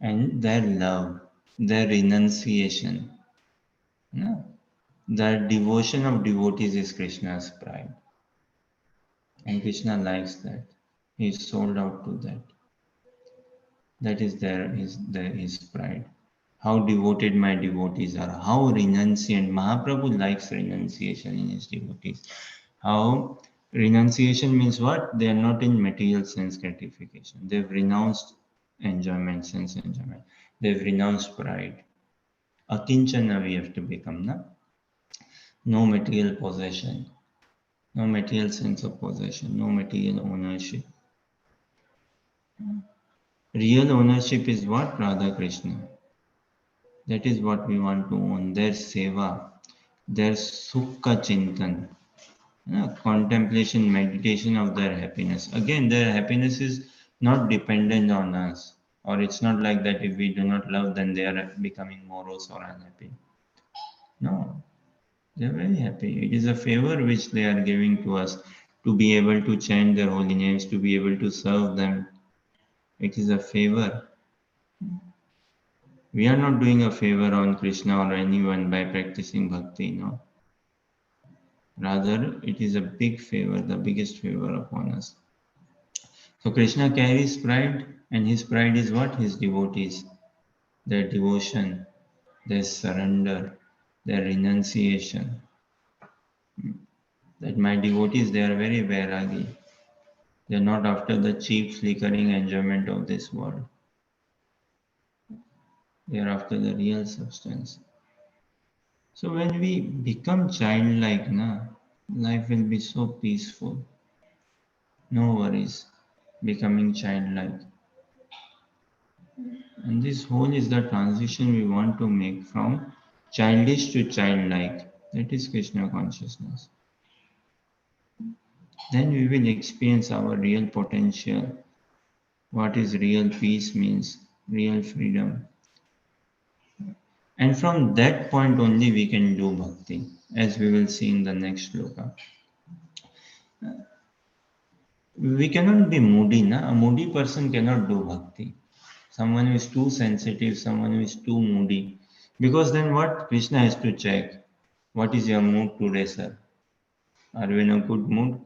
and their love, their renunciation. No? The devotion of devotees is Krishna's pride. And Krishna likes that. He is sold out to that. That is his pride. How devoted my devotees are. How renunciant. Mahaprabhu likes renunciation in his devotees. How renunciation means what? They are not in material sense gratification. They've renounced enjoyment, sense enjoyment. They've renounced pride. Akinchana we have to become, na? No material possession. No material sense of possession. No material ownership. Real ownership is what? Radha Krishna. That is what we want to own. Their seva, their sukha chintan, contemplation, meditation of their happiness. Again, their happiness is not dependent on us. Or it's not like that if we do not love, then they are becoming morose or unhappy. No, they are very happy. It is a favor which they are giving to us to be able to chant their holy names, to be able to serve them. It is a favor. We are not doing a favor on Krishna or anyone by practicing bhakti, no. Rather, it is a big favor, the biggest favor upon us. So Krishna carries pride, and his pride is what? His devotees, their devotion, their surrender, their renunciation. That my devotees, they are very vairagi. They are not after the cheap, flickering enjoyment of this world. They are after the real substance. So when we become childlike, life will be so peaceful. No worries, becoming childlike. And this whole is the transition we want to make from childish to childlike. That is Krishna consciousness. Then we will experience our real potential. What is real peace means, real freedom. And from that point only we can do bhakti, as we will see in the next shloka. We cannot be moody, na? A moody person cannot do bhakti. Someone who is too sensitive, someone who is too moody. Because then what? Krishna has to check. What is your mood today, sir? Are you in a good mood?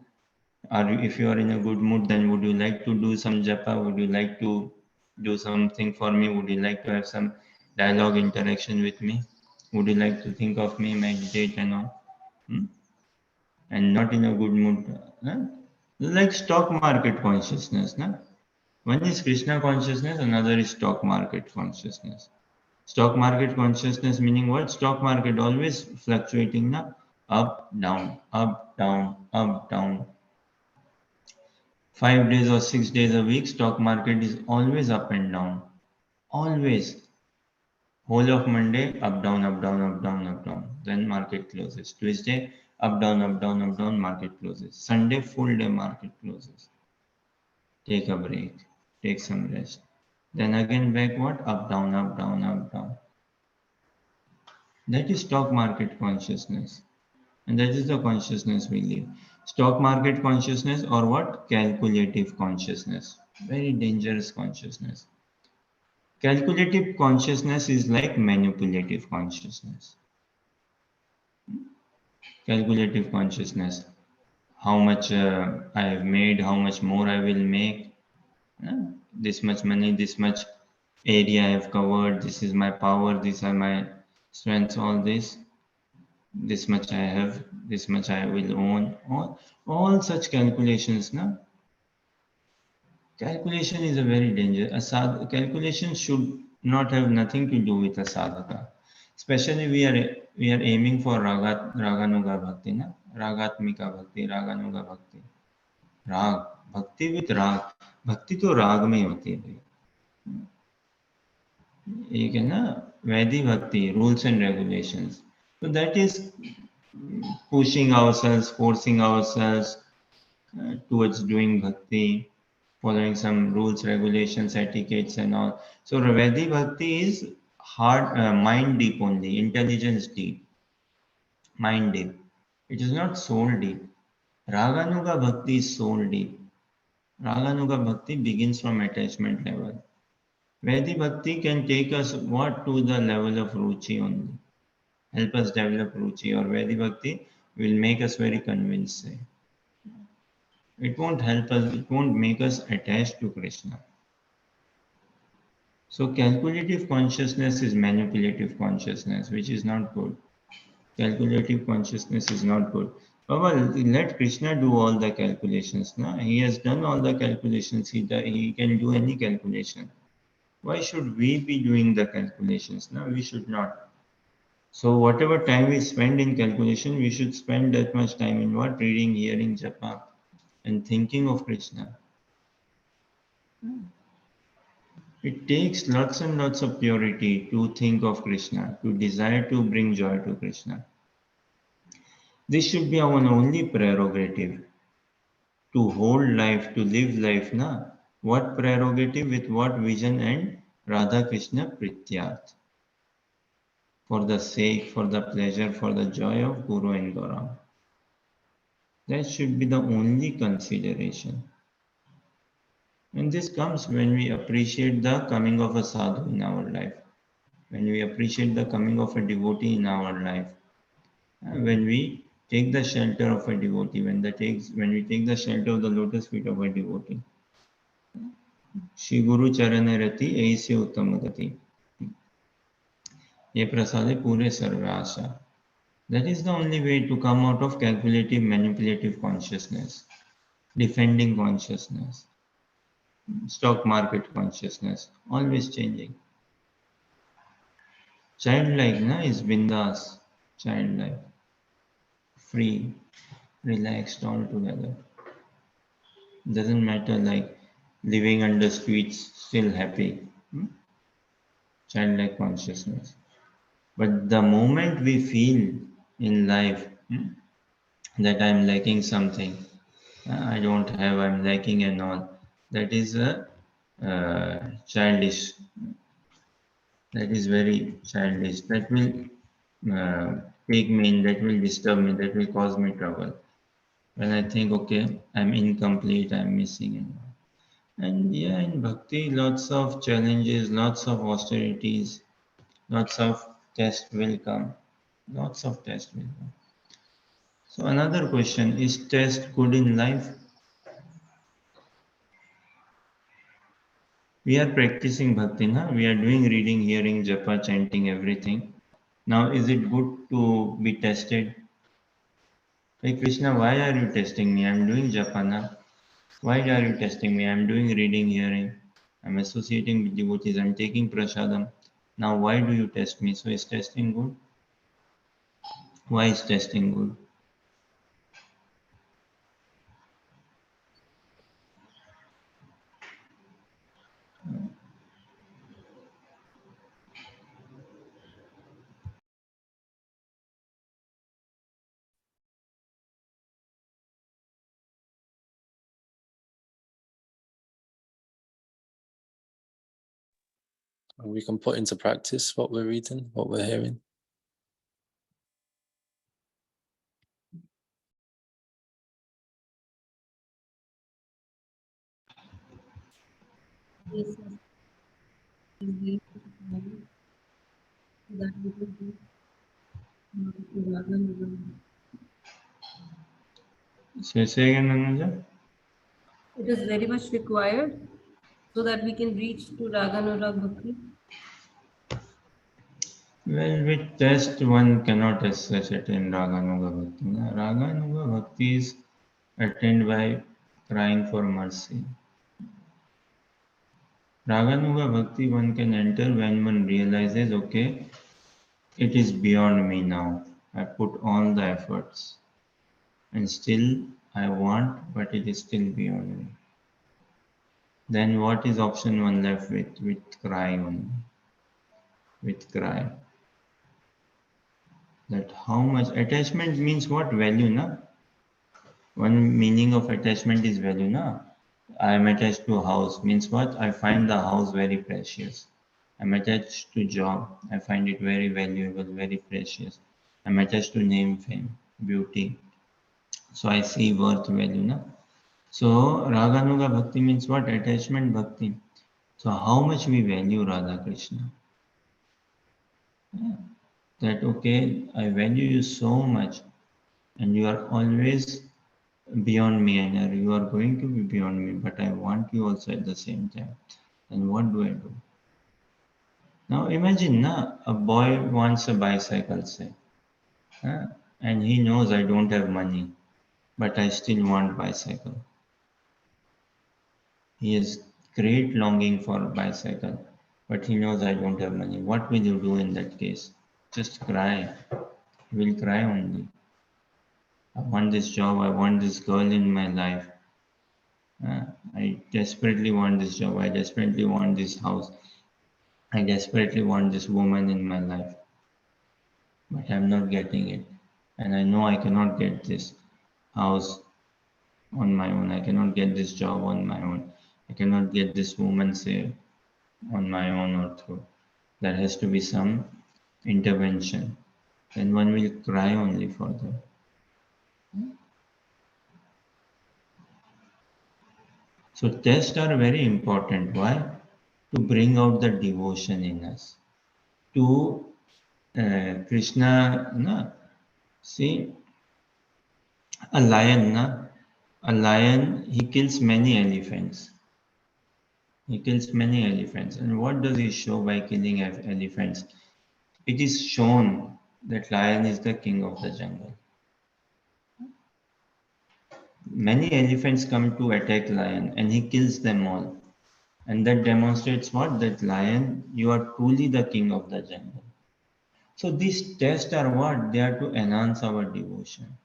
If you are in a good mood, then would you like to do some japa? Would you like to do something for me? Would you like to have some dialogue interaction with me? Would you like to think of me, meditate and all? Hmm? And not in a good mood. Huh? Like stock market consciousness. Na? One is Krishna consciousness, another is stock market consciousness. Stock market consciousness meaning what? Stock market always fluctuating, na? Up, down, up, down, up, down. 5 days or 6 days a week, stock market is always up and down. Always. Whole of Monday, up, down, up, down, up, down, up, down. Then market closes. Tuesday, up, down, up, down, up, down, market closes. Sunday, full day market closes. Take a break. Take some rest. Then again back what? Up, down, up, down, up, down. That is stock market consciousness. And that is the consciousness we live. Stock market consciousness or what? Calculative consciousness. Very dangerous consciousness. Calculative consciousness is like manipulative consciousness. Calculative consciousness. How much I have made, how much more I will make. This much money, this much area I have covered, this is my power, these are my strengths, all this much I have, this much I will own, all such calculations, Calculation is a very dangerous. Calculation should not have nothing to do with a sadhaka. Especially we are aiming for raganuga bhakti, na? Ragatmika bhakti, raganuga bhakti. Rag, bhakti with rag. Bhakti तो राग में होती है भाई. एक है ना वैधि भक्ति, rules and regulations. So that is pushing ourselves, forcing ourselves towards doing bhakti, following some rules, regulations, etiquettes, and all. So Vedic bhakti is hard, mind deep only, intelligence deep, mind deep. It is not soul deep. Raganuga bhakti is soul deep. Raganuga bhakti begins from attachment level. Vedic bhakti can take us what to the level of ruchi only, help us develop ruchi, or Vedic bhakti will make us very convinced. It won't help us, it won't make us attached to Krishna. So calculative consciousness is manipulative consciousness, which is not good. Calculative consciousness is not good. Baba, let Krishna do all the calculations. Na? He has done all the calculations. He can do any calculation. Why should we be doing the calculations? No, we should not. So whatever time we spend in calculation, we should spend that much time in what? Reading, hearing, japa, and thinking of Krishna. It takes lots and lots of purity to think of Krishna, to desire to bring joy to Krishna. This should be our only prerogative, to hold life, to live life. Na? What prerogative with what vision and Radha Krishna Prityat? For the sake, for the pleasure, for the joy of Guru and Gaura. That should be the only consideration. And this comes when we appreciate the coming of a sadhu in our life, when we appreciate the coming of a devotee in our life, when we take the shelter of a devotee, when we take the shelter of the lotus feet of a devotee. Shri Guru Charane Rati Aise Uttam Gati. Ye prasade pure sarvasa. That is the only way to come out of calculative, manipulative consciousness, defending consciousness, stock market consciousness, always changing. Childlike na, is bindas, childlike, free, relaxed altogether. Doesn't matter like living under streets, still happy. Childlike consciousness. But the moment we feel in life that I'm lacking something, I don't have, I'm lacking and all, that is a childish. That is very childish. That will take me in, that will disturb me, that will cause me trouble. When I think, okay, I'm incomplete, I'm missing and all. And yeah, in bhakti, lots of challenges, lots of austerities, lots of tests will come. Lots of tests will come. So another question, is test good in life? We are practicing bhakti, na? We are doing reading, hearing, japa, chanting, everything. Now, is it good to be tested? Hey Krishna, why are you testing me? I'm doing japana. Why are you testing me? I'm doing reading, hearing. I'm associating with devotees. I'm taking prasadam. Now, why do you test me? So, is testing good? Why is testing good? We can put into practice what we're reading, what we're hearing. Yes, yes. Is very important that we will do Radha Navam. Say again, Anuja. It is very much required so that we can reach to Raganurag Bhakti. Well, with test, one cannot as such attain Raganuga Bhakti. Raganuga Bhakti is attained by crying for mercy. Raganuga Bhakti one can enter when one realizes, okay, it is beyond me now. I put all the efforts and still I want, but it is still beyond me. Then what is option one left with? With cry only. With cry. That how much attachment means what value, na? One meaning of attachment is value, na? I am attached to a house means what? I find the house very precious. I'm attached to job. I find it very valuable, very precious. I'm attached to name, fame, beauty. So I see worth value, na? So Raganuga Bhakti means what? Attachment Bhakti. So how much we value Radha Krishna. Yeah. That okay, I value you so much and you are always beyond me and you are going to be beyond me, but I want you also at the same time. And what do I do? Now imagine a boy wants a bicycle, say, huh? And he knows I don't have money, but I still want bicycle. He has great longing for a bicycle, but he knows I don't have money. What will you do in that case? Just cry. He will cry only. I want this job. I want this girl in my life. Uh, I desperately want this job. I desperately want this house. I desperately want this woman in my life, but I'm not getting it. And I know I cannot get this house on my own. I cannot get this job on my own. I cannot get this woman saved on my own or through. There has to be some intervention. Then one will cry only for them. So tests are very important. Why? To bring out the devotion in us. To Krishna, na, see, a lion, he kills many elephants. He kills many elephants. And what does he show by killing elephants? It is shown that lion is the king of the jungle. Many elephants come to attack lion and he kills them all. And that demonstrates what? That lion, you are truly the king of the jungle. So these tests are what? They are to enhance our devotion.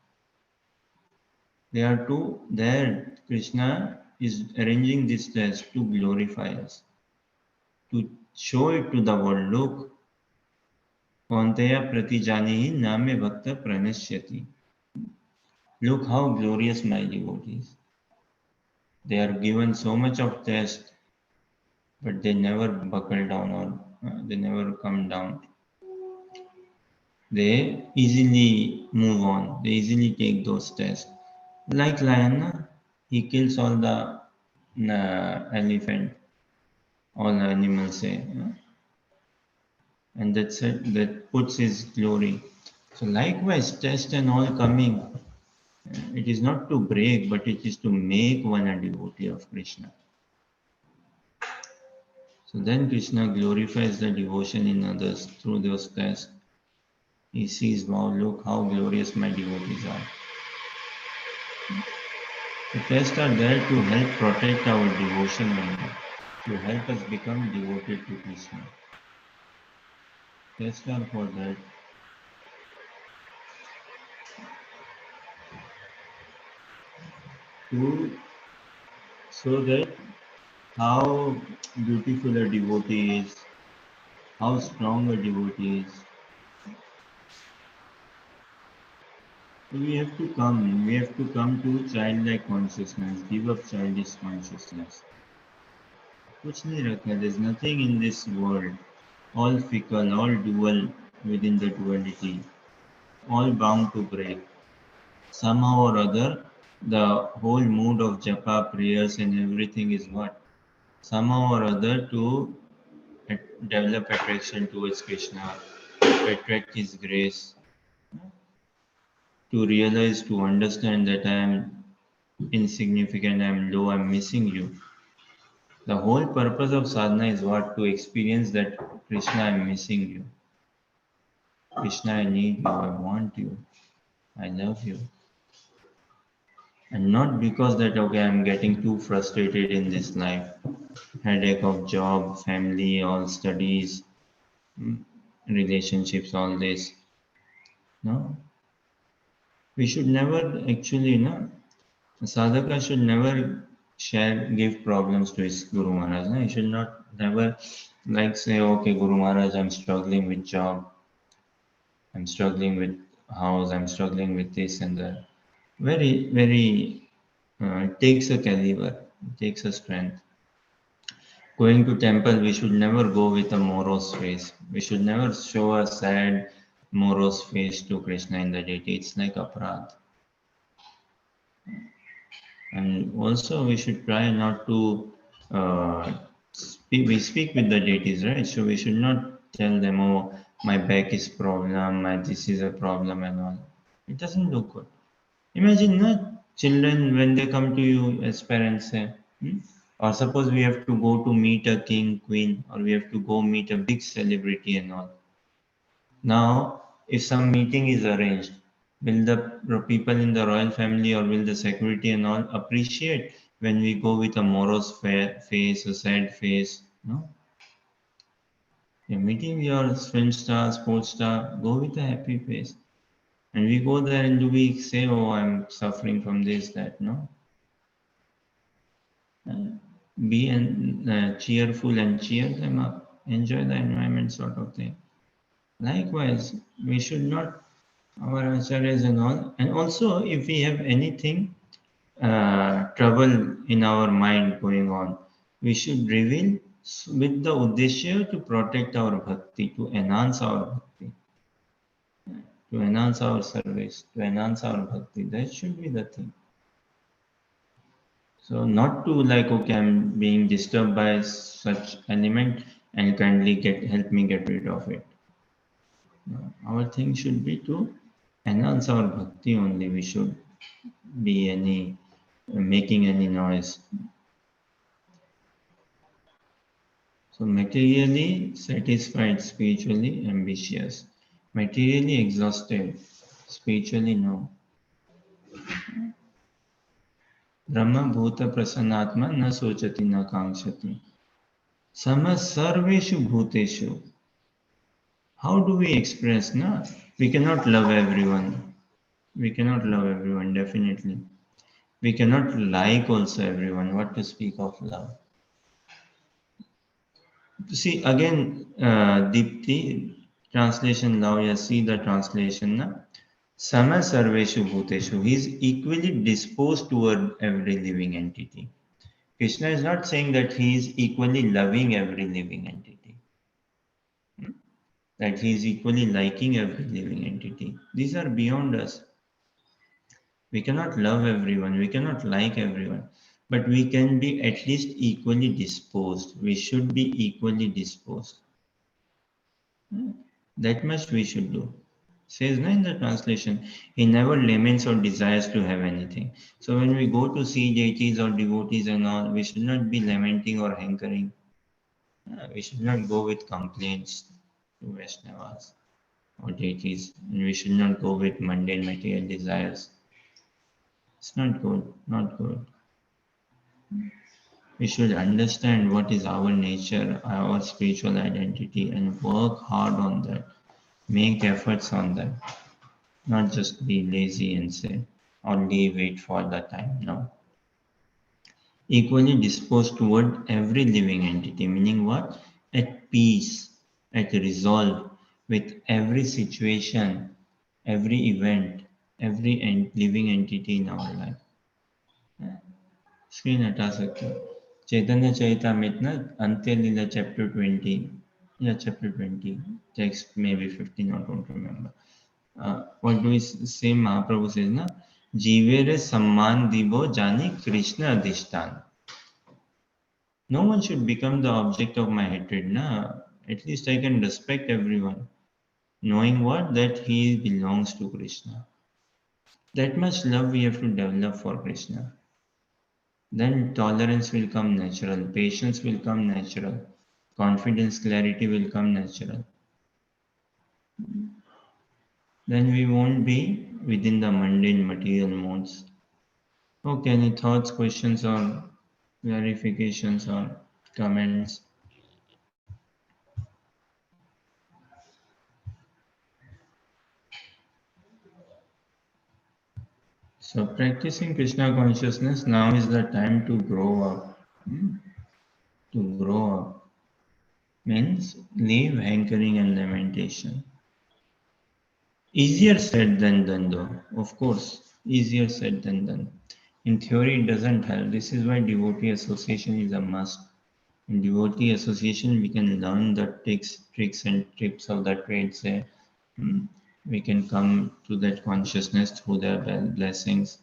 They are to, there Krishna is arranging this test to glorify us, to show it to the world. Look, Kaunteya pratijanihi name bhakta pranashyati. Look how glorious my devotees. They are given so much of test, but they never buckle down or they never come down. They easily move on. They easily take those tests. Like lion, he kills all the elephant, all the animals say, and that's it. That puts his glory. So likewise, test and all coming. It is not to break, but it is to make one a devotee of Krishna. So then Krishna glorifies the devotion in others through those tests. He sees, wow, look how glorious my devotees are. The tests are there to help protect our devotion only, to help us become devoted to Krishna. Tests are for that. To so that how beautiful a devotee is, how strong a devotee is. So we have to come to childlike consciousness, give up childish consciousness. कुछ नहीं रखा, there's nothing in this world, all fickle, all dual within the duality, all bound to break. Somehow or other, the whole mood of japa, prayers and everything is what? Somehow or other to develop attraction towards Krishna, to attract His grace, to realize, to understand that I am insignificant, I am low, I am missing you. The whole purpose of sadhana is what? To experience that Krishna, I am missing you. Krishna, I need you, I want you, I love you. And not because that, okay, I'm getting too frustrated in this life. headache of job, family, all studies, mm, relationships, all this. No, we should never actually, no, sadhaka should never give problems to his Guru Maharaj. No? He should not never like say, okay, Guru Maharaj, I'm struggling with job, I'm struggling with house, I'm struggling with this and that. Very, very, it takes a caliber, it takes a strength. Going to temple, we should never go with a morose face. We should never show a sad, morose face to Krishna in the deity. It's like aparadh. And also, we should try not to we speak with the deities, right? So we should not tell them, oh, my back is problem, my this is a problem and all. It doesn't look good. Imagine children when they come to you as parents say, or suppose we have to go to meet a king, queen, or we have to go meet a big celebrity and all. Now, if some meeting is arranged, will the people in the royal family or will the security and all appreciate when we go with a morose face, a sad face? No. You're meeting your film star, sports star, go with a happy face. And we go there and do we say, oh, I'm suffering from this, that? No. Be cheerful and cheer them up. Enjoy the environment, sort of thing. Likewise, we should not our acharyas and all. And also, if we have anything trouble in our mind going on, we should reveal with the uddeshya to protect our bhakti, to enhance our bhakti, to enhance our service, to enhance our bhakti. That should be the thing. So not to like, okay, I'm being disturbed by such element and kindly help me get rid of it. No, our thing should be to enhance our bhakti only. We should be making any noise. So materially satisfied, spiritually ambitious. Materially exhausted, spiritually no. Brahma bhuta prasannatma na sochati na kankshati. Sama sarveshu bhuteshu. How do we express? Na? We cannot love everyone. We cannot love everyone, definitely. We cannot like also everyone. What to speak of love? See again, Deepti, translation now, you see the translation. Na? Sama sarveshu bhuteshu. He is equally disposed toward every living entity. Krishna is not saying that he is equally loving every living entity. That he is equally liking every living entity. These are beyond us. We cannot love everyone, we cannot like everyone, but we can be at least equally disposed. We should be equally disposed. That much we should do. Says no in the translation, he never laments or desires to have anything. So when we go to see deities or devotees and all, we should not be lamenting or hankering. We should not go with complaints to Vaishnavas or deities, and we should not go with mundane material desires. It's not good, not good. We should understand what is our nature, our spiritual identity, and work hard on that. Make efforts on that. Not just be lazy and say, only wait for the time. No. Equally disposed toward every living entity, meaning what? At peace, at resolve with every situation, every event, every living entity in our life. Screen हटा सकते हो चैतन्य चरितमृत ना अंत्य लीला chapter 20 या chapter 20 text maybe 15 I don't remember what do we say Mahaprabhu says na जीवेरे सम्मान दिवो जानी कृष्ण अधिष्ठान no one should become the object of my hatred na at least I can respect everyone knowing what that he belongs to Krishna that much love we have to develop for Krishna. Then tolerance will come natural, patience will come natural, confidence, clarity will come natural. Then we won't be within the mundane material modes. Okay, any thoughts, questions, or clarifications? Or comments? So practicing Krishna consciousness now is the time to grow up. To grow up means leave hankering and lamentation. Easier said than done though, of course, easier said than done. In theory, it doesn't help. This is why devotee association is a must. In devotee association, we can learn the tricks and tips of the trade. Say, we can come to that consciousness through their blessings.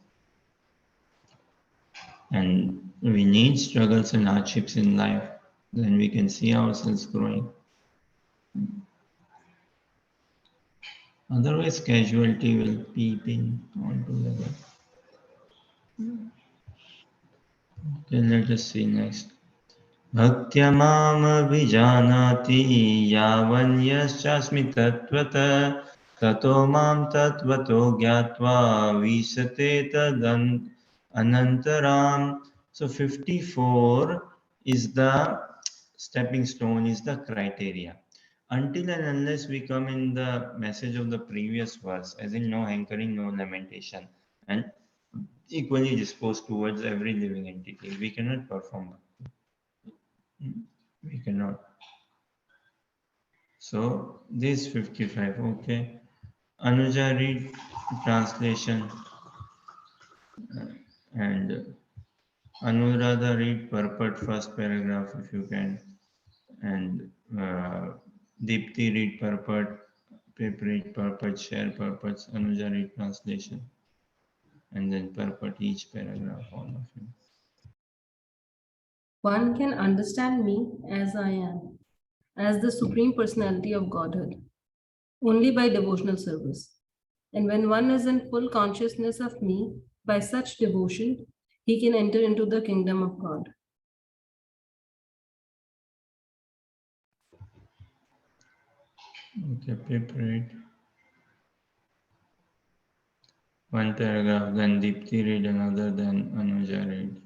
And we need struggles and hardships in life. Then we can see ourselves growing. Otherwise, casualty will peep in altogether. Okay, let us see next. Bhaktya mamabhijanati yavanyastasmi tattvata tato mam tattvato gyatva visate tadan anantaram. So 54 is the stepping stone, is the criteria. Until and unless we come in the message of the previous verse, as in no hankering, no lamentation, and equally disposed towards every living entity, we cannot perform. We cannot. So this 55, okay. Anuja, read translation, and Anuradha, read purport first paragraph if you can, and Deepti, read purport, Pip, read purport, share purports, Anuja, read translation, and then purport each paragraph, all of you. One can understand me as I am, as the Supreme Personality of Godhead, only by devotional service. And when one is in full consciousness of me, by such devotion, he can enter into the kingdom of God. Okay, Pip, read one paragraph, then Deepti read another, then Anuja read.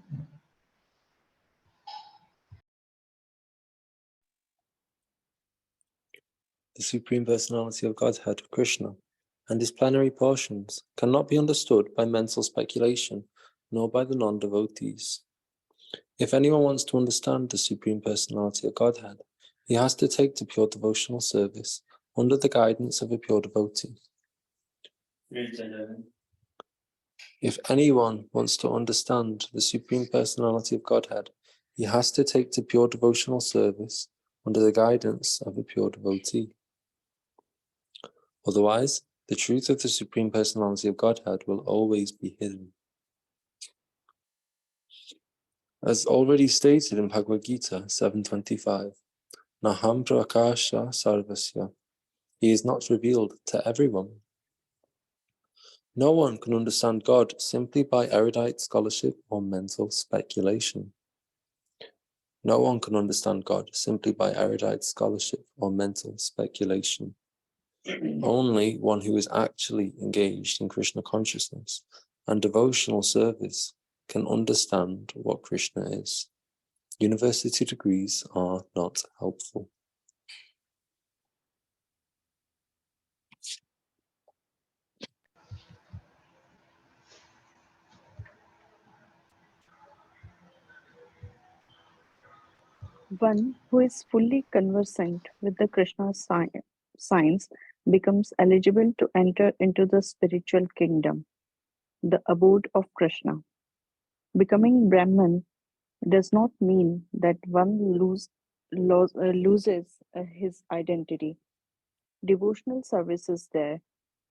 The Supreme Personality of Godhead, Krishna, and his plenary portions cannot be understood by mental speculation, nor by the non-devotees. If anyone wants to understand the Supreme Personality of Godhead, he has to take to pure devotional service under the guidance of a pure devotee. If anyone wants to understand the Supreme Personality of Godhead, he has to take to pure devotional service under the guidance of a pure devotee. Otherwise, the truth of the Supreme Personality of Godhead will always be hidden. As already stated in Bhagavad Gita 7.25, Naham prakasha sarvasya, he is not revealed to everyone. No one can understand God simply by erudite scholarship or mental speculation. No one can understand God simply by erudite scholarship or mental speculation. Only one who is actually engaged in Krishna consciousness and devotional service can understand what Krishna is. University degrees are not helpful. One who is fully conversant with the Krishna science becomes eligible to enter into the spiritual kingdom, the abode of Krishna. Becoming Brahman does not mean that one loses his identity. Devotional service is there,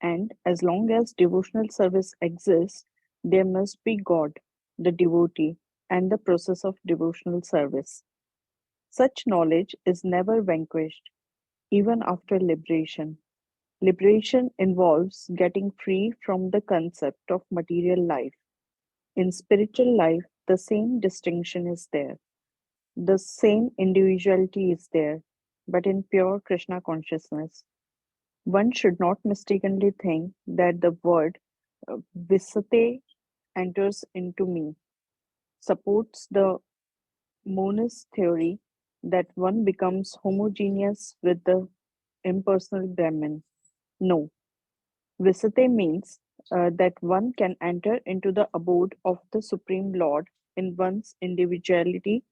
and as long as devotional service exists, there must be God, the devotee, and the process of devotional service. Such knowledge is never vanquished, even after liberation. Liberation involves getting free from the concept of material life. In spiritual life, the same distinction is there, the same individuality is there, but in pure Krishna consciousness. One should not mistakenly think that the word visate enters into me, supports the monist theory that one becomes homogeneous with the impersonal Brahman. No. Visate means that one can enter into the abode of the Supreme Lord in one's individuality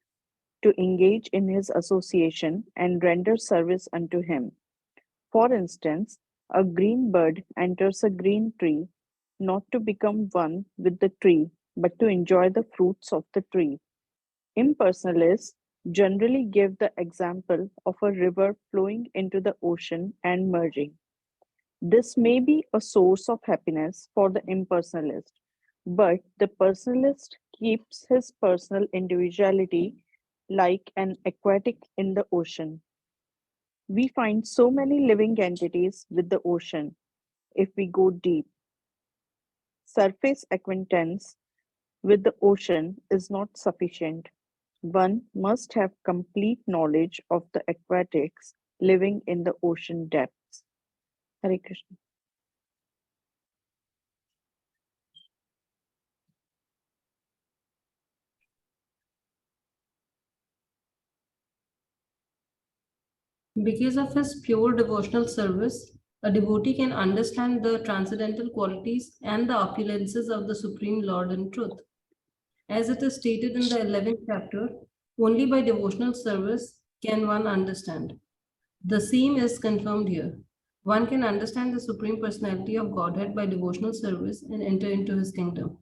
to engage in his association and render service unto him. For instance, a green bird enters a green tree not to become one with the tree, but to enjoy the fruits of the tree. Impersonalists generally give the example of a river flowing into the ocean and merging. This may be a source of happiness for the impersonalist, but the personalist keeps his personal individuality like an aquatic in the ocean. We find so many living entities with the ocean. If we go deep, surface acquaintance with the ocean is not sufficient. One must have complete knowledge of the aquatics living in the ocean depths. Hare Krishna. Because of his pure devotional service, a devotee can understand the transcendental qualities and the opulences of the Supreme Lord in truth. As it is stated in the 11th chapter, only by devotional service can one understand. The same is confirmed here. One can understand the Supreme Personality of Godhead by devotional service and enter into his kingdom.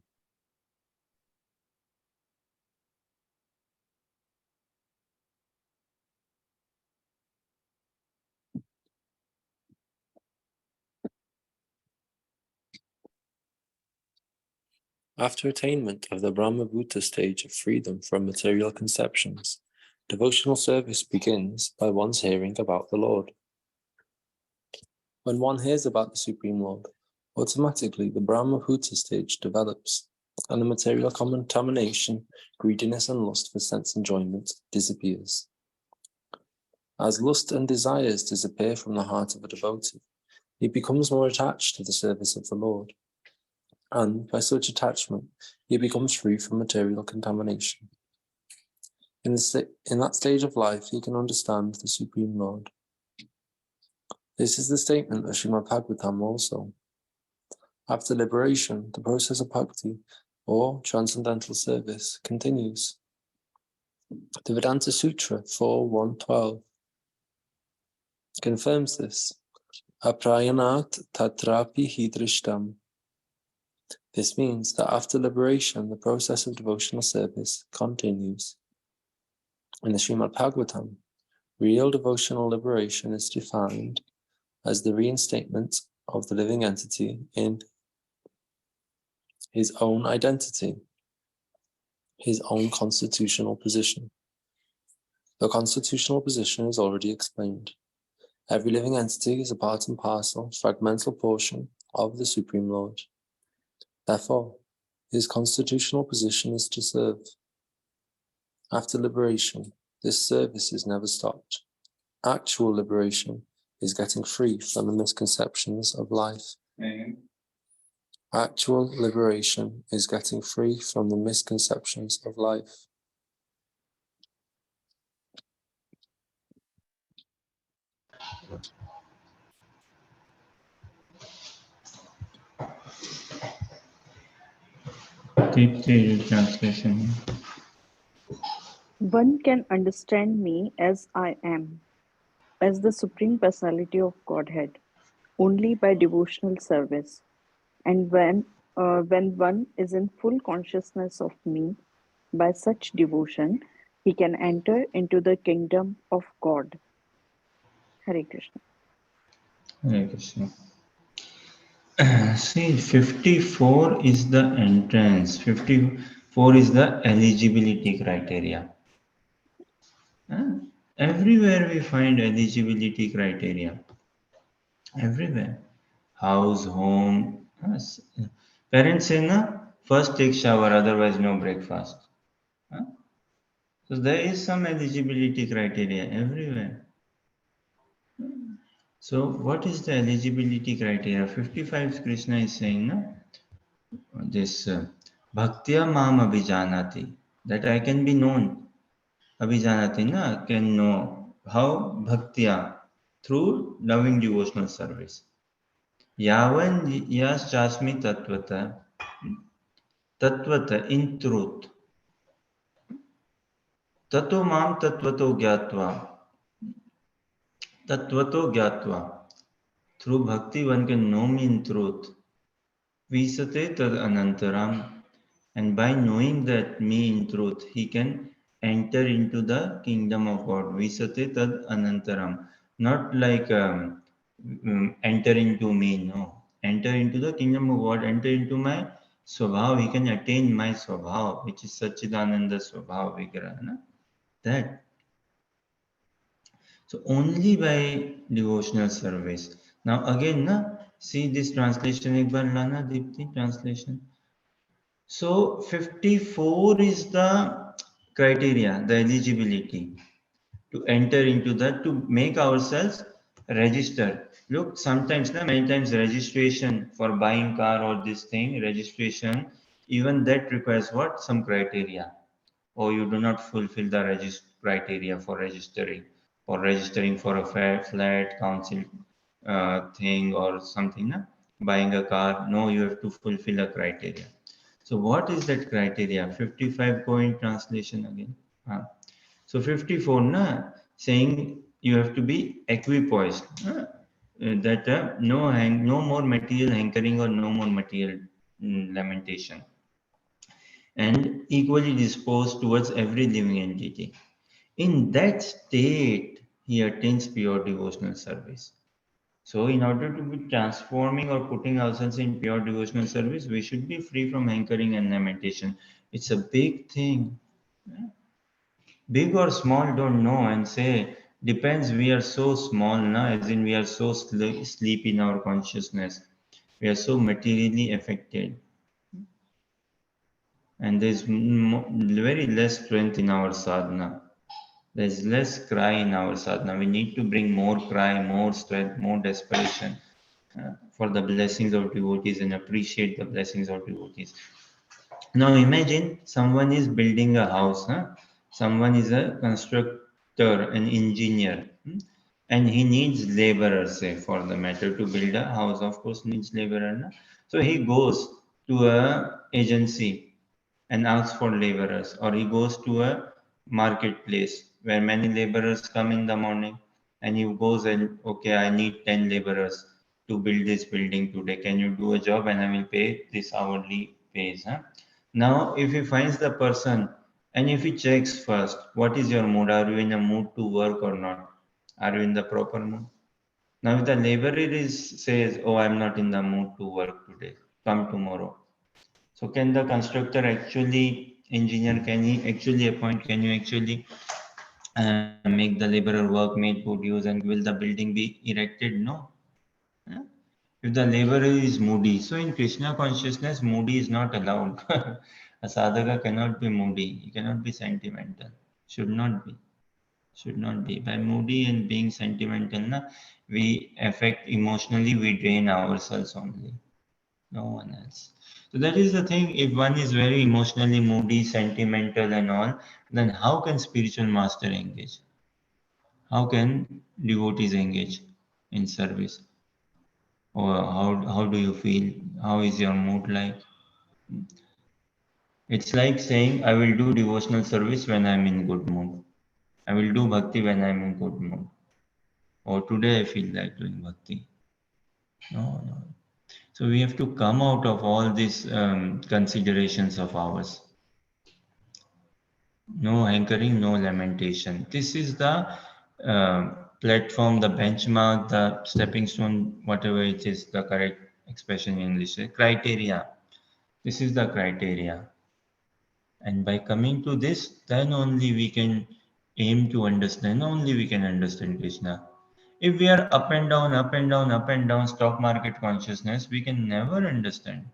After attainment of the Brahma Bhuta stage of freedom from material conceptions, devotional service begins by one's hearing about the Lord. When one hears about the Supreme Lord, automatically the Brahma Bhuta stage develops, and the material contamination, greediness, and lust for sense enjoyment disappears. As lust and desires disappear from the heart of a devotee, he becomes more attached to the service of the Lord, and by such attachment, he becomes free from material contamination. In that stage of life, he can understand the Supreme Lord. This is the statement of Srimad Bhagavatam also. After liberation, the process of bhakti, or transcendental service, continues. The Vedanta Sutra 4.1.12 confirms this. Aprayanat tatrapi hidrishtam. This means that after liberation, the process of devotional service continues. In the Srimad Bhagavatam, real devotional liberation is defined as the reinstatement of the living entity in his own identity, his own constitutional position. The constitutional position is already explained. Every living entity is a part and parcel, fragmental portion of the Supreme Lord. Therefore, his constitutional position is to serve. After liberation, this service is never stopped. Actual liberation is getting free from the misconceptions of life. Actual liberation is getting free from the misconceptions of life. Deep translation. One can understand me as I am, as the Supreme Personality of Godhead, only by devotional service. And when one is in full consciousness of me, by such devotion, he can enter into the kingdom of God. Hare Krishna. Hare Krishna. See, 54 is the entrance, 54 is the eligibility criteria. Everywhere we find eligibility criteria. Everywhere. House, home. Parents say, na, first take shower, otherwise no breakfast. So there is some eligibility criteria everywhere. So what is the eligibility criteria? 55 Krishna is saying, na, this bhaktya mam abhijanati, that I can be known. Abhijanati can know how bhaktya through loving devotional service. Yavan yas chasmi tatvata in truth. Tato mam tatvato gyatva. Through bhakti one can know me in truth. Visate tad anantaram. And by knowing that me in truth, he can enter into the kingdom of God. Visate tad anantaram. Not like enter into me, no. Enter into the kingdom of God, enter into my swabhav. He can attain my swabhav, which is Sachidananda swabhav vigraha. Na? That. So only by devotional service. Now again, see this translation, ek bar lana Deepti, translation. So 54 is the criteria, the eligibility to enter into that, to make ourselves register. Look, sometimes, many times registration for buying car or this thing, registration, even that requires what? Some criteria. Or you do not fulfill the criteria for registering for a flat council thing or something, buying a car. No, you have to fulfill a criteria. So what is that criteria? 55 point translation again. So 54 saying you have to be equipoised. That no more material hankering or no more material lamentation, and equally disposed towards every living entity. In that state, he attains pure devotional service. So, in order to be transforming or putting ourselves in pure devotional service, we should be free from hankering and lamentation. It's a big thing. Big or small, don't know, and say, depends. We are so small now, as in we are so sleep in our consciousness. We are so materially affected. And there's very less strength in our sadhana. There's less cry in our sadhana. We need to bring more cry, more strength, more desperation for the blessings of devotees and appreciate the blessings of devotees. Now imagine someone is building a house. Someone is a constructor, an engineer, and he needs laborers, say, for the matter, to build a house. Of course, needs laborer. So he goes to a agency and asks for laborers, or he goes to a marketplace where many laborers come in the morning, and he goes and, okay, I need 10 laborers to build this building today. Can you do a job and I will pay this hourly pays? Now, if he finds the person and if he checks first, what is your mood? Are you in a mood to work or not? Are you in the proper mood? Now, if the laborer says, oh, I'm not in the mood to work today, come tomorrow. So can the constructor actually, engineer, can he actually appoint, can you actually make the laborer work, made produce, and will the building be erected? No. If the laborer is moody, so in Krishna consciousness, moody is not allowed. A sadhaka cannot be moody, he cannot be sentimental, should not be. Should not be. By moody and being sentimental, we affect emotionally, we drain ourselves only, no one else. So that is the thing. If one is very emotionally moody, sentimental, and all, then how can spiritual master engage? How can devotees engage in service? Or how do you feel? How is your mood like? It's like saying, I will do devotional service when I'm in good mood. I will do bhakti when I'm in good mood. Or today I feel like doing bhakti. No, no. So we have to come out of all these considerations of ours. No hankering, no lamentation. This is the platform, the benchmark, the stepping stone, whatever it is, the correct expression in English, criteria. This is the criteria. And by coming to this, then only we can aim to understand, only we can understand Krishna. If we are up and down, up and down, up and down, stock market consciousness, we can never understand.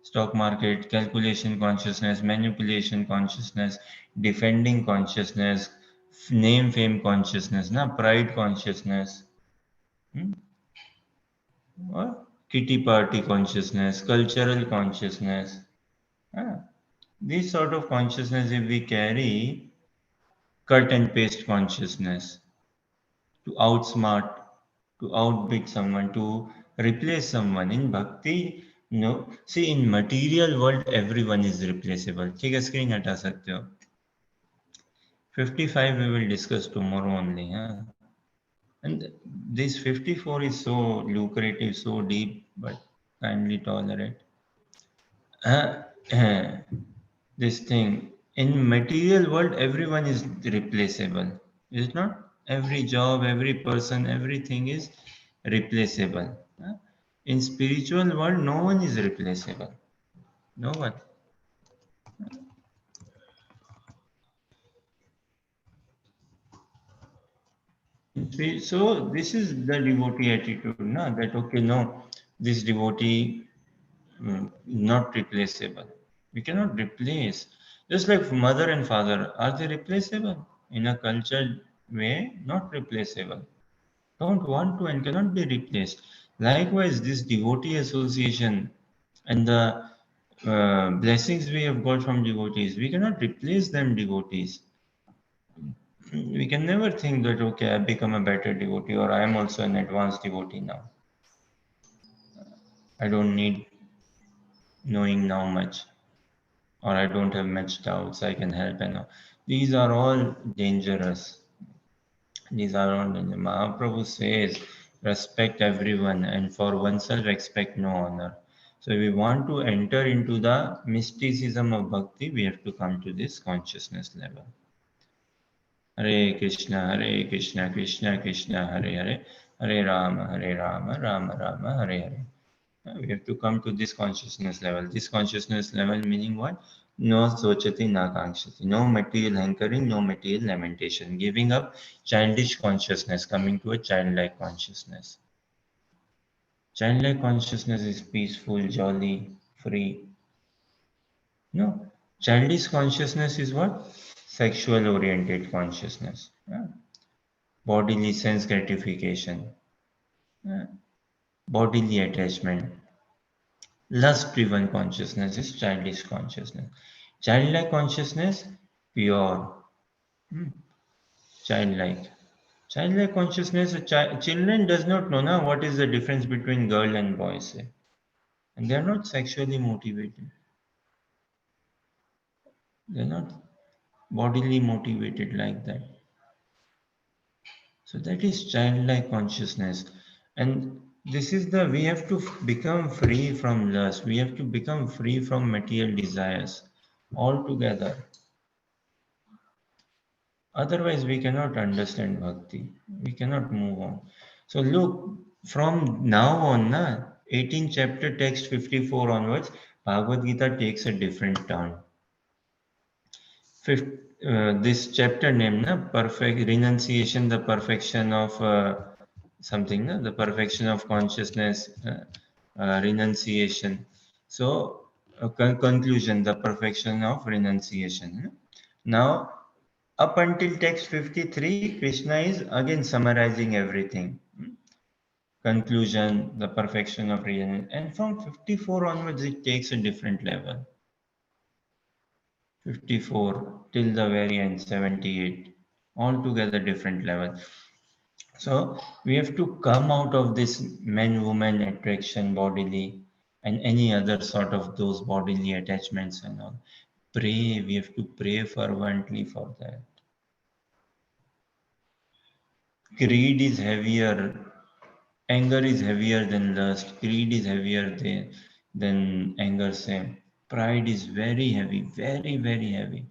Stock market, calculation consciousness, manipulation consciousness, defending consciousness, name, fame consciousness, pride consciousness, or kitty party consciousness, cultural consciousness. This sort of consciousness, if we carry, cut and paste consciousness, to outsmart, to outbid someone, to replace someone. In bhakti, no. See, in material world, everyone is replaceable. ठीक है, screen हटा सकते हो. 55 we will discuss tomorrow only. Huh? And this 54 is so lucrative, so deep, but kindly tolerate. This thing, in material world, everyone is replaceable. Is it not? Every job, every person, everything is replaceable. In spiritual world, no one is replaceable. No one. So this is the devotee attitude, na? That okay, no, this devotee not replaceable. We cannot replace. Just like mother and father, are they replaceable? In a cultured way, not replaceable. Don't want to and cannot be replaced. Likewise, this devotee association and the blessings we have got from devotees, we cannot replace them devotees. We can never think that, okay, I become a better devotee or I am also an advanced devotee now. I don't need knowing now much, or I don't have much doubts, I can help and all. These are all dangerous. These are all dangerous. Mahaprabhu says, respect everyone and for oneself expect no honor. So if we want to enter into the mysticism of bhakti, we have to come to this consciousness level. Hare Krishna, Krishna Krishna, Hare Hare, Hare Rama, Rama Rama, Hare Hare. We have to come to this consciousness level. This consciousness level meaning what? No sochati na kankshati. No material hankering, no material lamentation. Giving up childish consciousness, coming to a childlike consciousness. Childlike consciousness is peaceful, jolly, free. No. Childish consciousness is what? Sexual oriented consciousness. Yeah. Bodily sense gratification. Yeah. Bodily attachment. Lust driven consciousness is childish consciousness. Childlike consciousness, pure, childlike. Childlike consciousness, children does not know now what is the difference between girl and boy, say. And they are not sexually motivated. They are not bodily motivated like that. So that is childlike consciousness. And this is the, we have to become free from lust. We have to become free from material desires altogether. Otherwise, we cannot understand bhakti. We cannot move on. So look, from now on, 18th chapter, text 54 onwards, Bhagavad Gita takes a different turn. This chapter name, perfect renunciation, the perfection of something, the perfection of consciousness, renunciation. So, conclusion, the perfection of renunciation. Now, up until text 53, Krishna is again summarizing everything. Conclusion, the perfection of reason. And from 54 onwards, it takes a different level. 54 till the very end, 78. Altogether different level. So we have to come out of this man-woman attraction bodily and any other sort of those bodily attachments and all. Pray, we have to pray fervently for that. Greed is heavier. Anger is heavier than lust. Greed is heavier than anger. Same. Pride is very heavy, very, very heavy.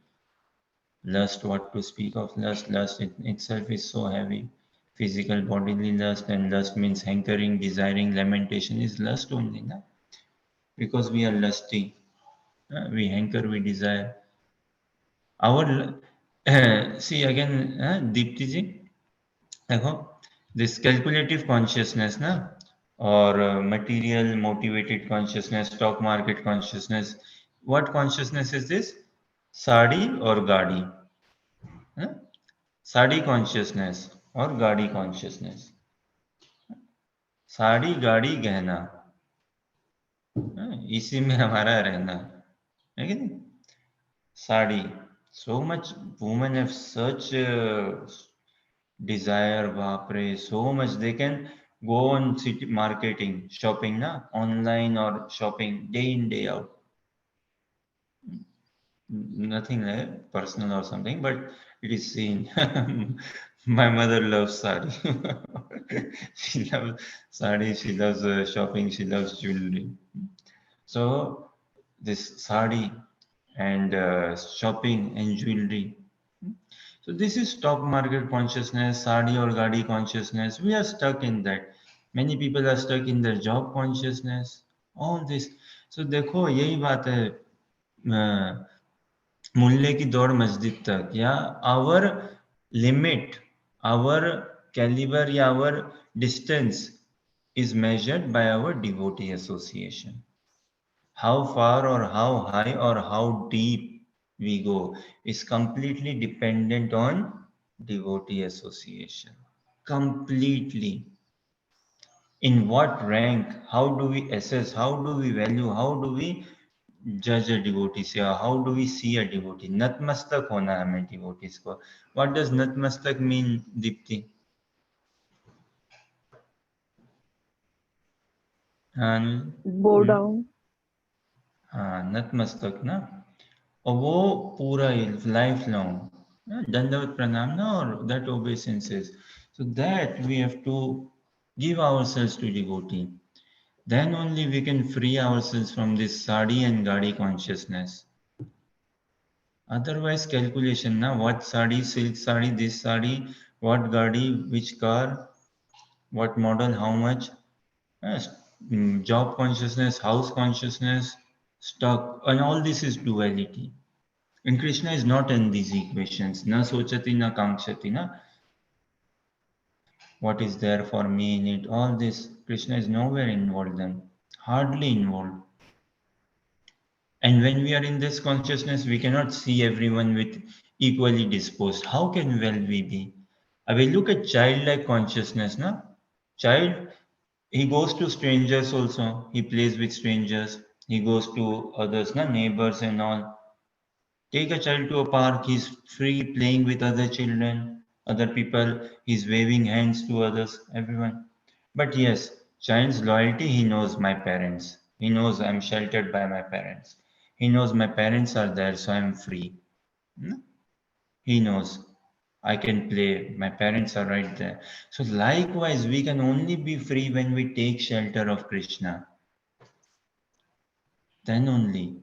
Lust, what to speak of lust? Lust itself is so heavy. Physical, bodily lust, and lust means hankering, desiring, lamentation is lust only, na? Because we are lusty. We hanker, we desire. Our see again, Deepti ji. देखो this calculative consciousness ना or material motivated consciousness, stock market consciousness, what consciousness is this? Sadi or gadi, sadi consciousness or gadi consciousness. Sari गाड़ी गहना, इसी में हमारा रहना है कि नहीं? Sari So much women have such desire, Bapre, so much they can go on city marketing, shopping, na, online or shopping day in, day out. Nothing like personal or something, but it is seen. My mother loves sari. She loves sari, she loves shopping, she loves jewelry. So this sari and shopping and jewelry. So this is stock market consciousness, sari or gadi consciousness. We are stuck in that. Many people are stuck in their job consciousness. All this. So देखो यही बात है मूल्य की दौड़ मस्जिद तक या आवर लिमिट आवर कैलिबर या our distance is measured by our devotee association. How far or how high or how deep we go is completely dependent on devotee association. Completely. In what rank, how do we assess, how do we value, how do we judge a devotee से how do we see a devotee? नतमस्तक होना है हमें devotees को. What does नतमस्तक mean, Dipti? Bow down. हाँ नतमस्तक ना और वो पूरा लाइफ लॉन्ग दंडवत प्रणाम ना और that obeisances. So that we have to give ourselves to devotee. Then only we can free ourselves from this sadi and gadi consciousness. Otherwise, calculation, na what sari, silk sari, this sari, what gadi, which car, what model, how much, yes, job consciousness, house consciousness, stock, and all this is duality. And Krishna is not in these equations. Na sochati, na kankshati, na. What is there for me in it? All this, Krishna is nowhere involved then, hardly involved. And when we are in this consciousness, we cannot see everyone with equally disposed. How can well we be? I will look at childlike consciousness, na? Child, he goes to strangers also. He plays with strangers. He goes to others, na? Neighbors and all. Take a child to a park. He's free playing with other children, other people. He's waving hands to others, everyone. But yes, child's loyalty, he knows my parents. He knows I'm sheltered by my parents. He knows my parents are there, so I'm free. Hmm? He knows I can play. My parents are right there. So likewise, we can only be free when we take shelter of Krishna. Then only.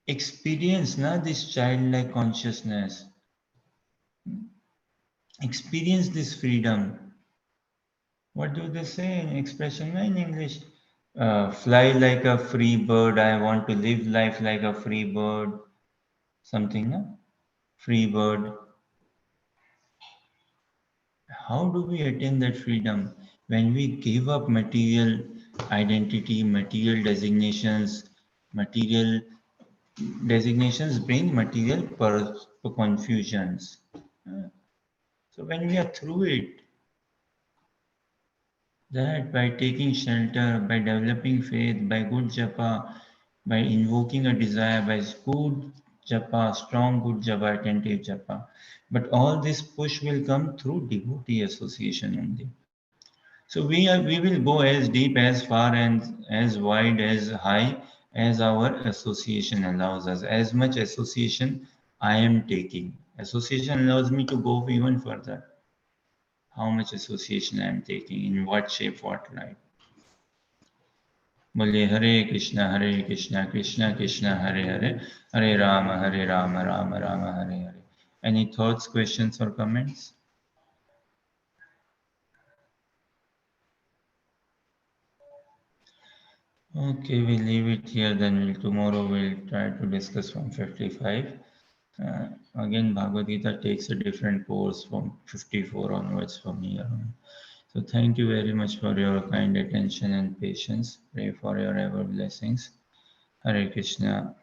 Experience na, this childlike consciousness. Experience this freedom. What do they say in expression in English? Fly like a free bird. I want to live life like a free bird. Something, no? Free bird. How do we attain that freedom? When we give up material identity, material designations, material designations bring material confusions. So when we are through it, that by taking shelter, by developing faith, by good japa, by invoking a desire, by good japa, strong good japa, attentive japa. But all this push will come through devotee association only. So we will go as deep, as far, and as wide, as high as our association allows us. As much association I am taking. Association allows me to go even further. How much association I am taking, in what shape, what light. बोलिए Hare Krishna, Krishna Krishna, Hare Hare, Hare Rama, Rama Rama, Hare Hare. Any thoughts, questions, or comments? Okay, we leave it here. Then tomorrow we'll try to discuss from 55. Again, Bhagavad Gita takes a different course from 54 onwards from here on. So thank you very much for your kind attention and patience. Pray for your ever blessings. Hare Krishna.